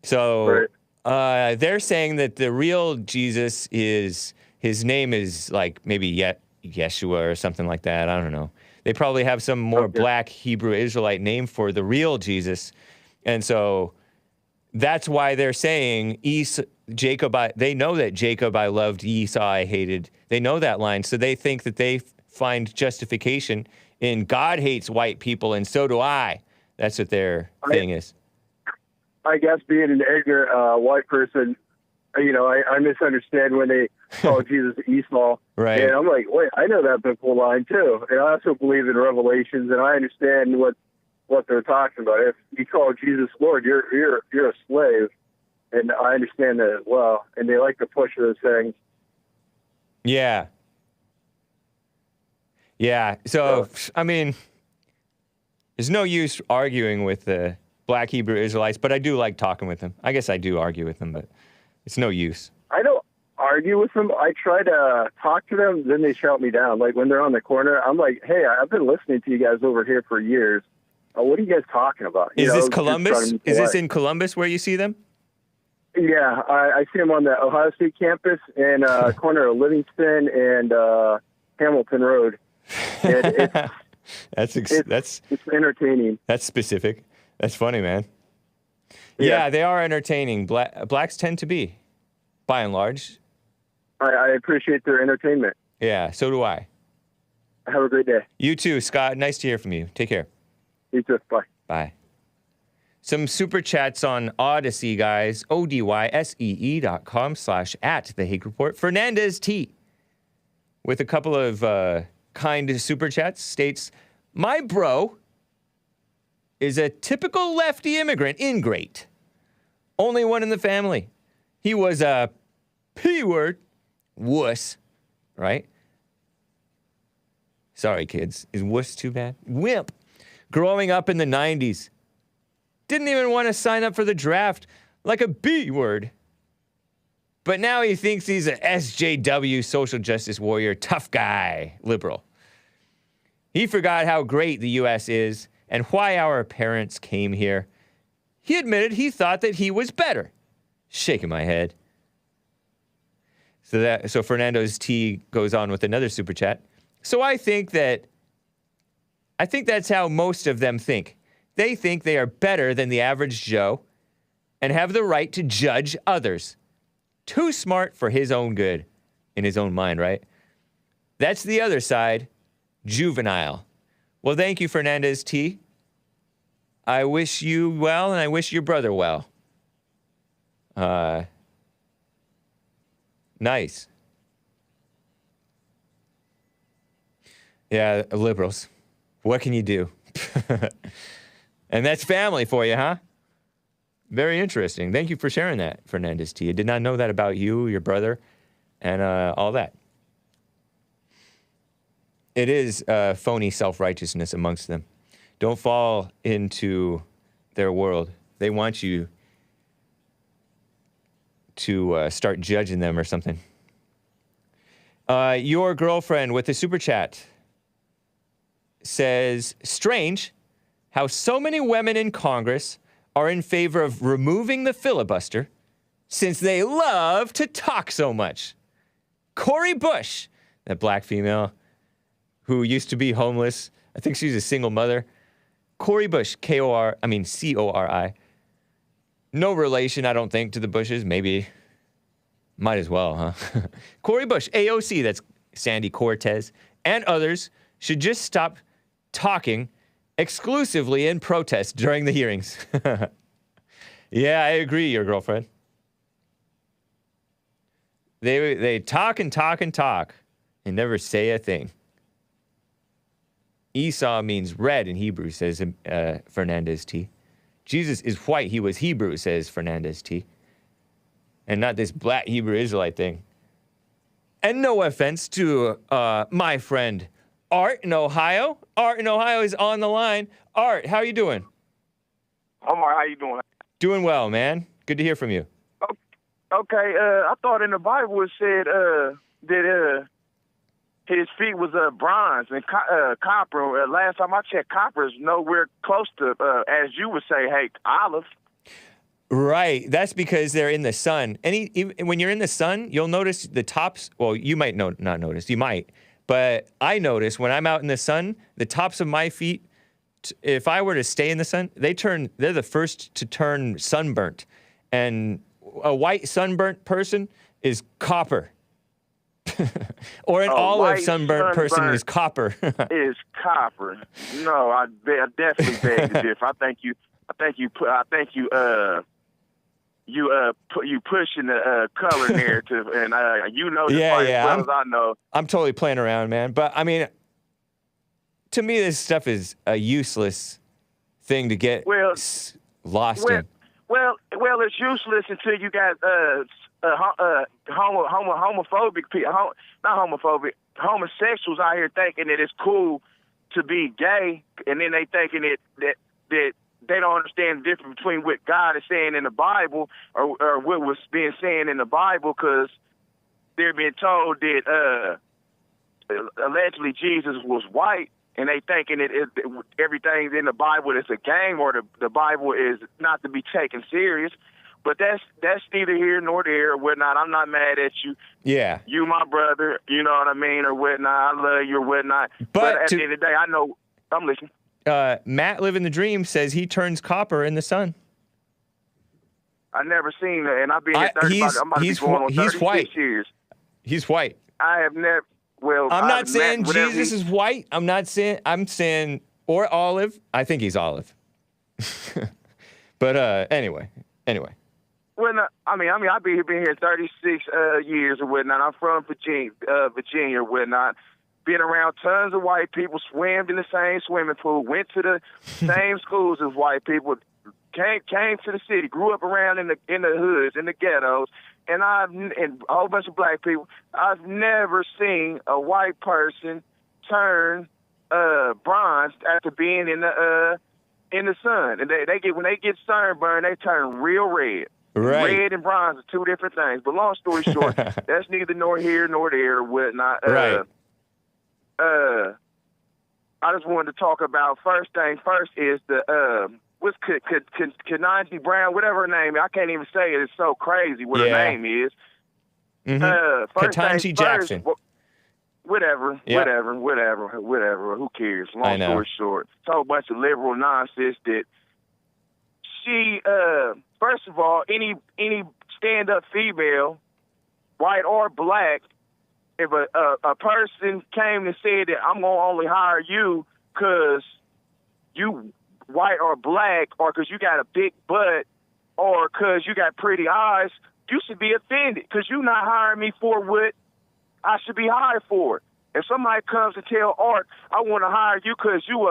So they're saying that the real Jesus his name is like maybe Yeshua or something like that. I don't know. They probably have some more black Hebrew Israelite name for the real Jesus. And so that's why they're saying Jacob, they know that Jacob I loved, Esau I hated. They know that line. So they think that they find justification in God hates white people and so do I. That's what their thing is. I guess being an ignorant white person, I misunderstand when they call Jesus Esau. Right. And I'm like, wait, I know that biblical line too. And I also believe in Revelations, and I understand what they're talking about. If you call Jesus Lord, you're a slave. And I understand that as well. And they like to push those things. Yeah. Yeah. So, I mean, there's no use arguing with the black Hebrew Israelites, but I do like talking with them. I guess I do argue with them, but it's no use. I don't argue with them. I try to talk to them, then they shout me down. Like when they're on the corner, I'm like, hey, I've been listening to you guys over here for years. What are you guys talking about? Is this Columbus? Is this in Columbus where you see them? Yeah, I see him on the Ohio State campus in corner of Livingston and Hamilton Road. And it's entertaining. That's specific. That's funny, man. Yeah, they are entertaining. Blacks tend to be, by and large. I appreciate their entertainment. Yeah, so do I. Have a great day. You too, Scott. Nice to hear from you. Take care. You too. Bye. Bye. Some super chats on Odyssey, guys. ODYSEE.com/@the Hake Report. Fernandez T, with a couple of kind super chats, states, my bro is a typical lefty immigrant ingrate. Only one in the family. He was a P-word wuss, right? Sorry, kids. Is wuss too bad? Wimp. Growing up in the 90s. Didn't even want to sign up for the draft, like a B-word. But now he thinks he's a SJW, social justice warrior, tough guy, liberal. He forgot how great the U.S. is and why our parents came here. He admitted he thought that he was better. Shaking my head. So Fernando's T goes on with another super chat. So I think that's how most of them think. They think they are better than the average Joe and have the right to judge others. Too smart for his own good, in his own mind, right? That's the other side, juvenile. Well, thank you, Fernandez T. I wish you well, and I wish your brother well. Nice. Yeah, liberals. What can you do? And that's family for you, huh? Very interesting. Thank you for sharing that, Fernandez T. I did not know that about you, your brother, and all that. It is phony self-righteousness amongst them. Don't fall into their world. They want you to start judging them or something. Your girlfriend with the super chat says, strange how so many women in Congress are in favor of removing the filibuster since they love to talk so much. Cori Bush, that black female who used to be homeless. I think she's a single mother. Cori Bush, C-O-R-I. No relation, I don't think, to the Bushes. Maybe. Might as well, huh? Cori Bush, AOC, that's Sandy Cortez, and others should just stop talking exclusively in protest during the hearings. Yeah, I agree, your girlfriend. They talk and talk and talk and never say a thing. Esau means red in Hebrew, says Fernandez T. Jesus is white, he was Hebrew, says Fernandez T. And not this black Hebrew Israelite thing. And no offense to my friend Art in Ohio. Art in Ohio is on the line. Art, how you doing? Omar, how you doing? Doing well, man. Good to hear from you. Okay, I thought in the Bible it said that his feet was bronze and copper. Last time I checked, copper is nowhere close to, as you would say, Hake, olive. Right. That's because they're in the sun. When you're in the sun, you'll notice the tops. Well, you might not notice. You might. But I notice when I'm out in the sun, the tops of my feet, if I were to stay in the sun, they're the first to turn sunburnt. And a white sunburnt person is copper. Or an olive sunburnt person is copper. Is copper. No, I definitely beg to differ. I think you pushing the color narrative, and you know as well as I know. I'm totally playing around, man. But I mean, to me, this stuff is a useless thing to get lost in. Well, it's useless until you got homophobic people, not homophobic, homosexuals out here thinking that it's cool to be gay, and then they thinking that they don't understand the difference between what God is saying in the Bible or what was being said in the Bible, because they're being told that allegedly Jesus was white, and they thinking that everything in the Bible is a game, or the Bible is not to be taken serious. But that's neither here nor there or whatnot. I'm not mad at you. Yeah. You my brother, you know what I mean, or whatnot. I love you or whatnot. But at the end of the day, I know, I'm listening. Matt living the dream says he turns copper in the sun. I never seen that, and I've been here 35. I'm about to be going on 36 white. years. He's white. I have never. Well, I'm not saying whatever Jesus is white. I'm saying or olive. I think he's olive. But anyway. Well, no, I mean, I've been here 36 years or whatnot. I'm from Virginia or whatnot. Been around tons of white people, swam in the same swimming pool, went to the same schools as white people, came to the city, grew up around in the hoods, in the ghettos, and a whole bunch of black people. I've never seen a white person turn bronze after being in the sun. And when they get sunburned, they turn real red. Right. Red and bronze are two different things. But long story short, that's neither nor here nor there or whatnot. Right. I just wanted to talk about first thing first is the what's Ketanji Brown, whatever her name is. I can't even say it. It's so crazy what her name is. Mm-hmm. First Katanji thing Jackson. First, whatever. Who cares? Long story short, it's a whole bunch of liberal nonsense that she. First of all, any stand-up female, white or black, if a person came and said that I'm gonna only hire you because you white or black, or because you got a big butt, or because you got pretty eyes, you should be offended because you're not hiring me for what I should be hired for. If somebody comes and tell Art, I want to hire you because you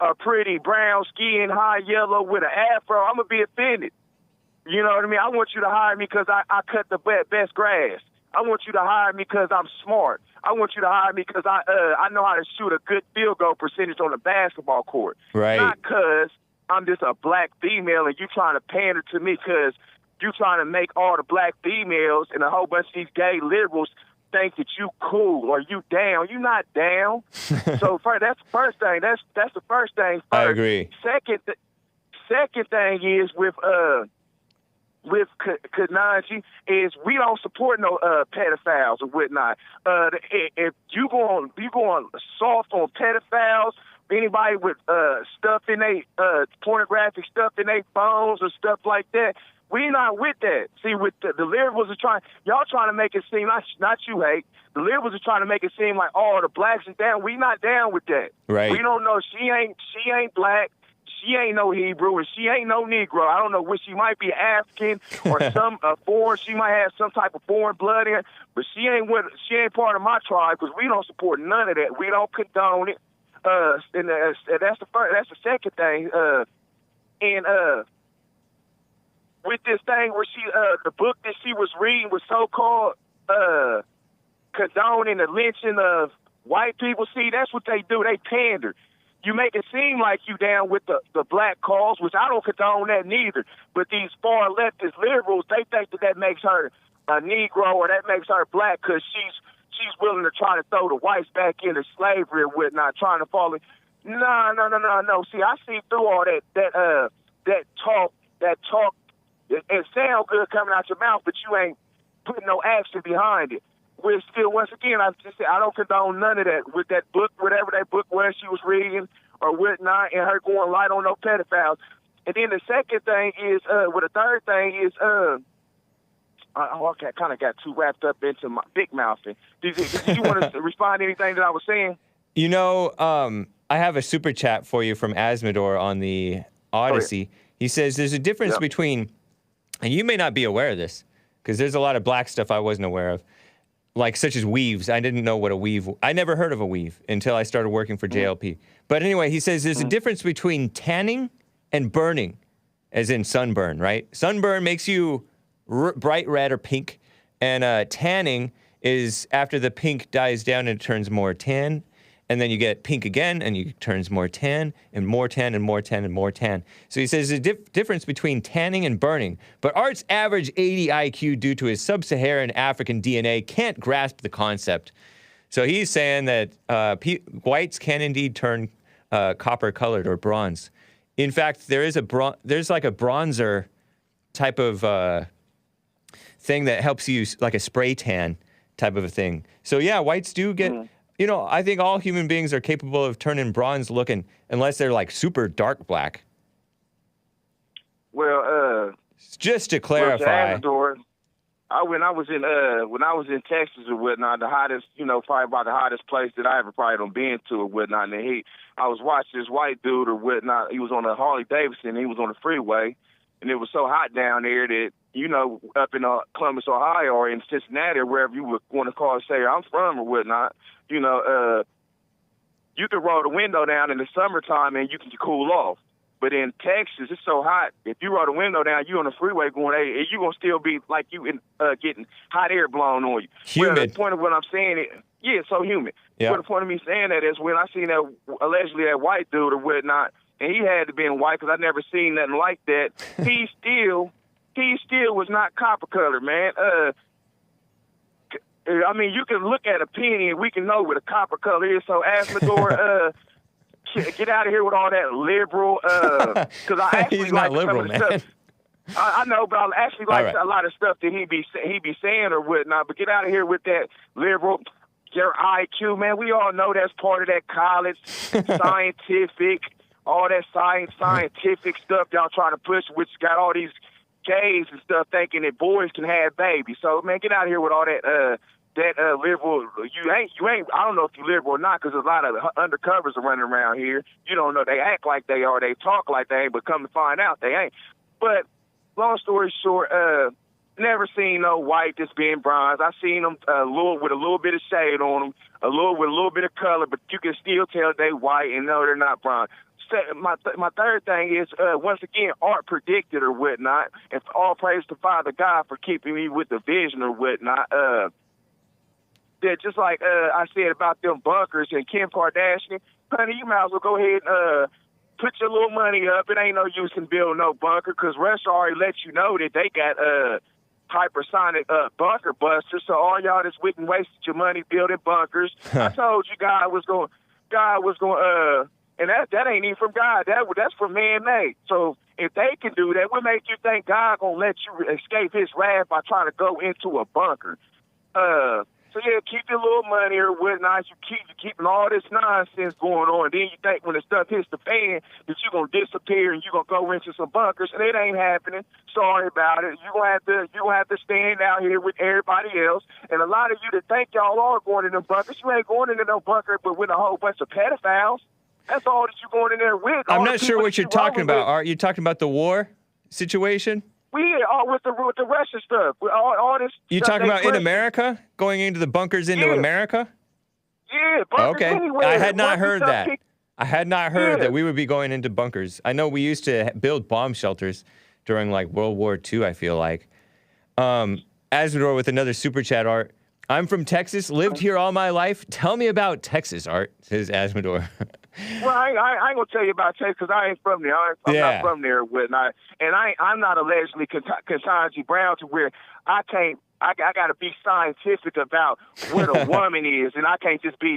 a pretty brown skin, high yellow with an afro, I'm going to be offended. You know what I mean? I want you to hire me because I cut the best grass. I want you to hire me because I'm smart. I want you to hire me because I know how to shoot a good field goal percentage on the basketball court. Right. Not because I'm just a black female and you trying to pander to me because you trying to make all the black females and a whole bunch of these gay liberals think that you cool or you down. You not down. So that's the first thing. That's the first thing first. I agree. Second thing is with Katanji is we don't support no pedophiles or whatnot. If you going soft on pedophiles, anybody with stuff in they pornographic stuff in their phones or stuff like that, we not with that. See, with the liberals are y'all trying to make it seem not you, Hake. The liberals are trying to make it seem like the blacks are down. We not down with that. Right. We don't know. She ain't black. She ain't no Hebrew, and she ain't no Negro. I don't know what she might be African or some foreign. She might have some type of foreign blood in her, but she ain't part of my tribe because we don't support none of that. We don't condone it. And that's the second thing. With this thing where she the book that she was reading was so-called condoning the lynching of white people. See, that's what they do. They pander. You make it seem like you down with the black cause, which I don't condone that neither. But these far leftist liberals, they think that makes her a Negro or that makes her black because she's willing to try to throw the whites back into slavery and whatnot, trying to fall in. No. See, I see through all that talk. It sounds good coming out your mouth, but you ain't putting no action behind it. We're still, once again, I just say I don't condone none of that with that book, whatever that book was she was reading or whatnot, and her going light on no pedophiles. And then the second thing is, the third thing is, I kind of got too wrapped up into my big mouthing. Did you want to respond to anything that I was saying? You know, I have a super chat for you from Asmodor on the Odyssey. Oh, yeah. He says there's a difference between, and you may not be aware of this, because there's a lot of black stuff I wasn't aware of. Like such as weaves. I didn't know what a weave. I never heard of a weave until I started working for JLP. But anyway, he says there's a difference between tanning and burning, as in sunburn, right? Sunburn makes you bright red or pink, and tanning is after the pink dies down and it turns more tan, and then you get pink again, and it turns more tan, and more tan, and more tan, and more tan. So he says there's a difference between tanning and burning, but Art's average 80 IQ due to his sub-Saharan African DNA can't grasp the concept. So he's saying that whites can indeed turn copper-colored or bronze. In fact, there's like a bronzer type of thing that helps you, like a spray tan type of a thing. So yeah, whites do get, you know, I think all human beings are capable of turning bronze looking unless they're like super dark black. Well, just to clarify. When I was in Texas or whatnot, the hottest, you know, probably about the hottest place that I ever probably done been to or whatnot. And I was watching this white dude or whatnot. He was on a Harley Davidson. He was on the freeway, and it was so hot down there that, you know, up in Columbus, Ohio, or in Cincinnati, or wherever you would want to call and say I'm from or whatnot, you know, you could roll the window down in the summertime and you can cool off. But in Texas, it's so hot. If you roll the window down, you on the freeway going, hey, you're going to still be like you getting hot air blown on you. Humid. Well, the point of what I'm saying is, yeah, it's so humid. Yeah. But the point of me saying that is when I seen that, allegedly that white dude or whatnot, and he had to be in white because I never seen nothing like that, he still was not copper colored, man. I mean, you can look at a penny and we can know what a copper color is. So, Asmodor, get out of here with all that liberal, because I actually He's like not liberal, some of the man. stuff. I know, but I actually like All right. a lot of stuff that he be saying or whatnot. But get out of here with that liberal, your IQ, man. We all know that's part of that college, scientific, all that scientific stuff y'all trying to push, which got all these gays and stuff thinking that boys can have babies. So, man, get out of here with all that. Liberal, you ain't. I don't know if you liberal or not, because there's a lot of undercovers are running around here. You don't know. They act like they are. They talk like they ain't, but come to find out, they ain't. But long story short, never seen no white that's being bronze. I seen them with a little bit of shade on them, with a little bit of color, but you can still tell they white and no, they're not bronze. My third thing is, once again, art predicted or whatnot, and all praise to Father God for keeping me with the vision or whatnot. That just like I said about them bunkers and Kim Kardashian, honey, you might as well go ahead and put your little money up. It ain't no use in building no bunker, because Russia already let you know that they got hypersonic bunker busters. So all y'all that's went and wasted your money building bunkers, I told you God was going, and that ain't even from God. That's from man-made. So if they can do that, what make you think God gonna let you escape His wrath by trying to go into a bunker? So yeah, keep your little money or whatnot. You keeping all this nonsense going on. Then you think when the stuff hits the fan that you're gonna disappear and you're gonna go into some bunkers, and it ain't happening. Sorry about it. You're gonna have to stand out here with everybody else. And a lot of you that think y'all are going in them bunkers, you ain't going into no bunker, but with a whole bunch of pedophiles. That's all that you're going in there with. I'm not sure what you're talking about. Are you talking about the war situation? With the Russian stuff. With all this. You talking about in America? Going into the bunkers into America? Yeah, bunkers anywhere. I had not heard that. I had not heard that we would be going into bunkers. I know we used to build bomb shelters during like World War II, I feel like. Asmodor with another super chat, Art. I'm from Texas, lived here all my life. Tell me about Texas, Art, says Asmodor. Well, I ain't gonna tell you about Texas because I ain't from there. I'm not from there, whatnot. And I'm not allegedly Katanji Brown to where I can't. I gotta be scientific about what a woman is, and I can't just be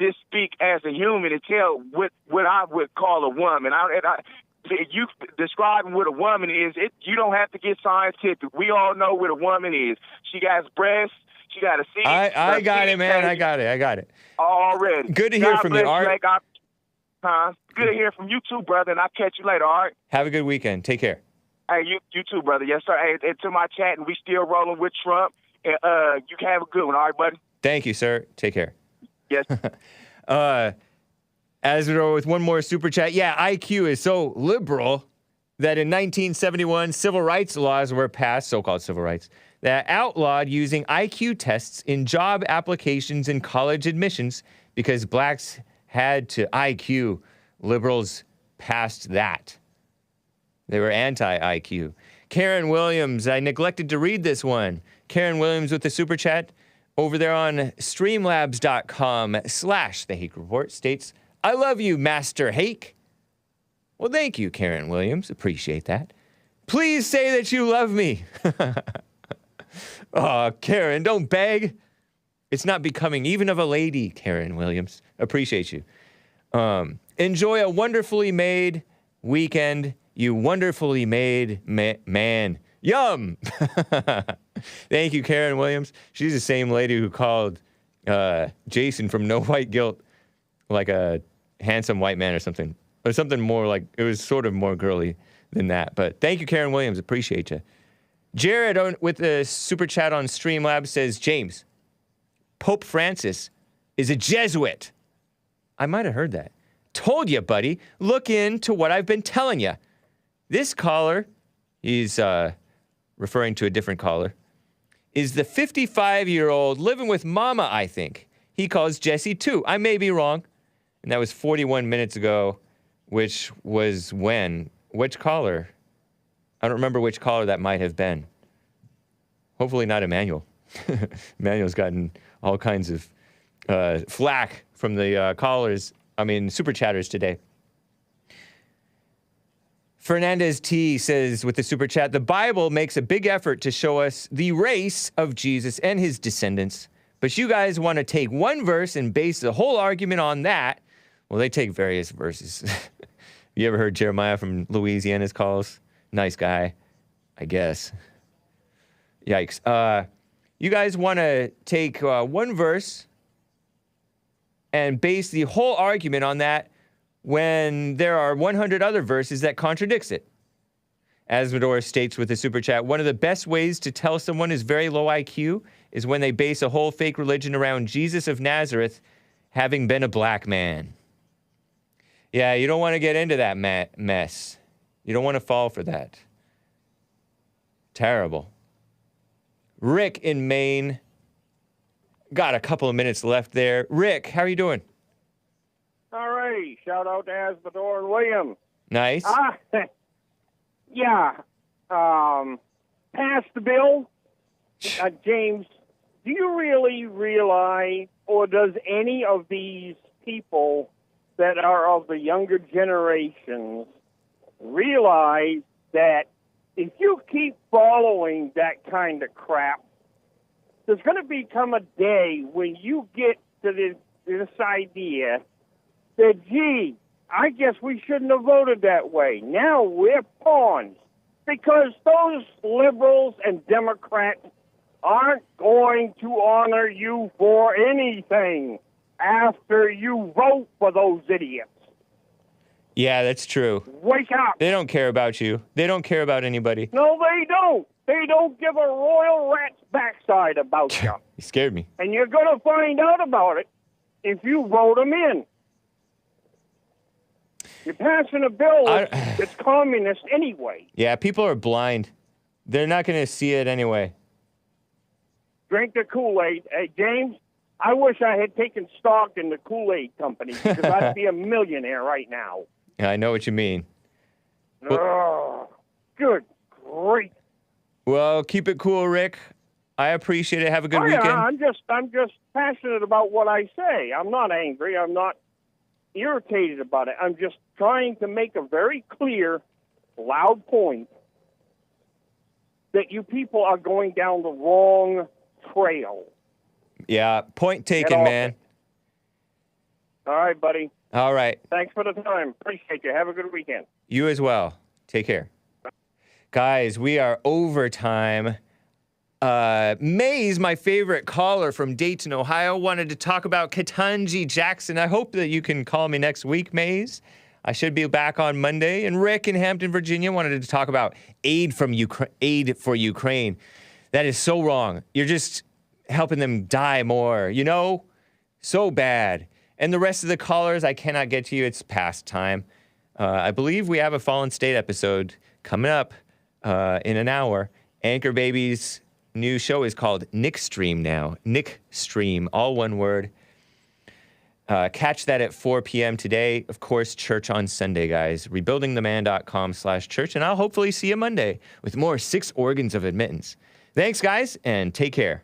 speak as a human and tell what I would call a woman. You describing what a woman is. You don't have to get scientific. We all know what a woman is. She got breasts. She got a seat. I got it, man. I got it. Already. Good to hear from you, Art. Good to hear from you too, brother, and I'll catch you later, all right? Have a good weekend. Take care. Hey, you too, brother. Yes, sir. Hey, and to my chat, and we still rolling with Trump. And you can have a good one, all right, buddy? Thank you, sir. Take care. Yes. Asmodor with one more super chat. Yeah, IQ is so liberal that in 1971, civil rights laws were passed, so-called civil rights, that outlawed using IQ tests in job applications and college admissions because blacks had to IQ. Liberals passed that. They were anti-IQ. Karen Williams, I neglected to read this one. Karen Williams with the super chat over there on streamlabs.com/The Hake Report states, I love you, Master Hake. Well, thank you, Karen Williams. Appreciate that. Please say that you love me. Oh, Karen, don't beg. It's not becoming even of a lady, Karen Williams. Appreciate you. Enjoy a wonderfully made weekend you wonderfully made man. Yum! Thank you, Karen Williams. She's the same lady who called Jason from No White Guilt like a handsome white man or something. Or something more like, it was sort of more girly than that. But thank you, Karen Williams. Appreciate you. Jared with the super chat on Streamlabs says, James, Pope Francis is a Jesuit. I might have heard that. Told you, buddy. Look into what I've been telling you. This caller, he's referring to a different caller, is the 55-year-old living with Mama, I think. He calls Jesse too. I may be wrong. And that was 41 minutes ago, which was when? Which caller? I don't remember which caller that might have been. Hopefully not Emmanuel. Emmanuel's gotten all kinds of flack from the super chatters today. Fernandez T says with the super chat, the Bible makes a big effort to show us the race of Jesus and his descendants, but you guys want to take one verse and base the whole argument on that. Well, they take various verses. You ever heard Jeremiah from Louisiana's calls? Nice guy, I guess. Yikes. You guys want to take one verse and base the whole argument on that when there are 100 other verses that contradicts it. As Medora states with the super chat, one of the best ways to tell someone is very low IQ is when they base a whole fake religion around Jesus of Nazareth having been a black man. Yeah, you don't want to get into that mess. You don't want to fall for that. Terrible. Rick in Maine. Got a couple of minutes left there. Rick, how are you doing? All right. Shout out to Asbador and William. Nice. Yeah. Pass the bill. James, do you really realize, or does any of these people that are of the younger generations realize that if you keep following that kind of crap, there's going to become a day when you get to this idea that, gee, I guess we shouldn't have voted that way. Now we're pawns because those liberals and Democrats aren't going to honor you for anything after you vote for those idiots. Yeah, that's true. Wake up. They don't care about you. They don't care about anybody. No, they don't. They don't give a royal rat's backside about you. You scared me. And you're going to find out about it if you vote them in. You're passing a bill that's communist anyway. Yeah, people are blind. They're not going to see it anyway. Drink the Kool-Aid. Hey, James, I wish I had taken stock in the Kool-Aid company because I'd be a millionaire right now. Yeah, I know what you mean. Good grief. Well, keep it cool, Rick. I appreciate it. Have a good weekend. Yeah, I'm just passionate about what I say. I'm not angry. I'm not irritated about it. I'm just trying to make a very clear, loud point that you people are going down the wrong trail. Yeah, point taken, man. All right, buddy. All right. Thanks for the time. Appreciate you. Have a good weekend. You as well. Take care. Guys, we are overtime. May's my favorite caller from Dayton, Ohio, wanted to talk about Katanji Jackson. I hope that you can call me next week, Mays. I should be back on Monday. And Rick in Hampton, Virginia, wanted to talk about aid for Ukraine. That is so wrong. You're just helping them die more, you know? So bad. And the rest of the callers, I cannot get to you. It's past time. I believe we have a Fallen State episode coming up in an hour. Anchor Baby's new show is called Nick Stream now. Nick Stream, all one word. Catch that at 4 p.m. today. Of course, church on Sunday, guys. Rebuildingtheman.com/church. And I'll hopefully see you Monday with more 6 Organs of Admittance. Thanks, guys, and take care.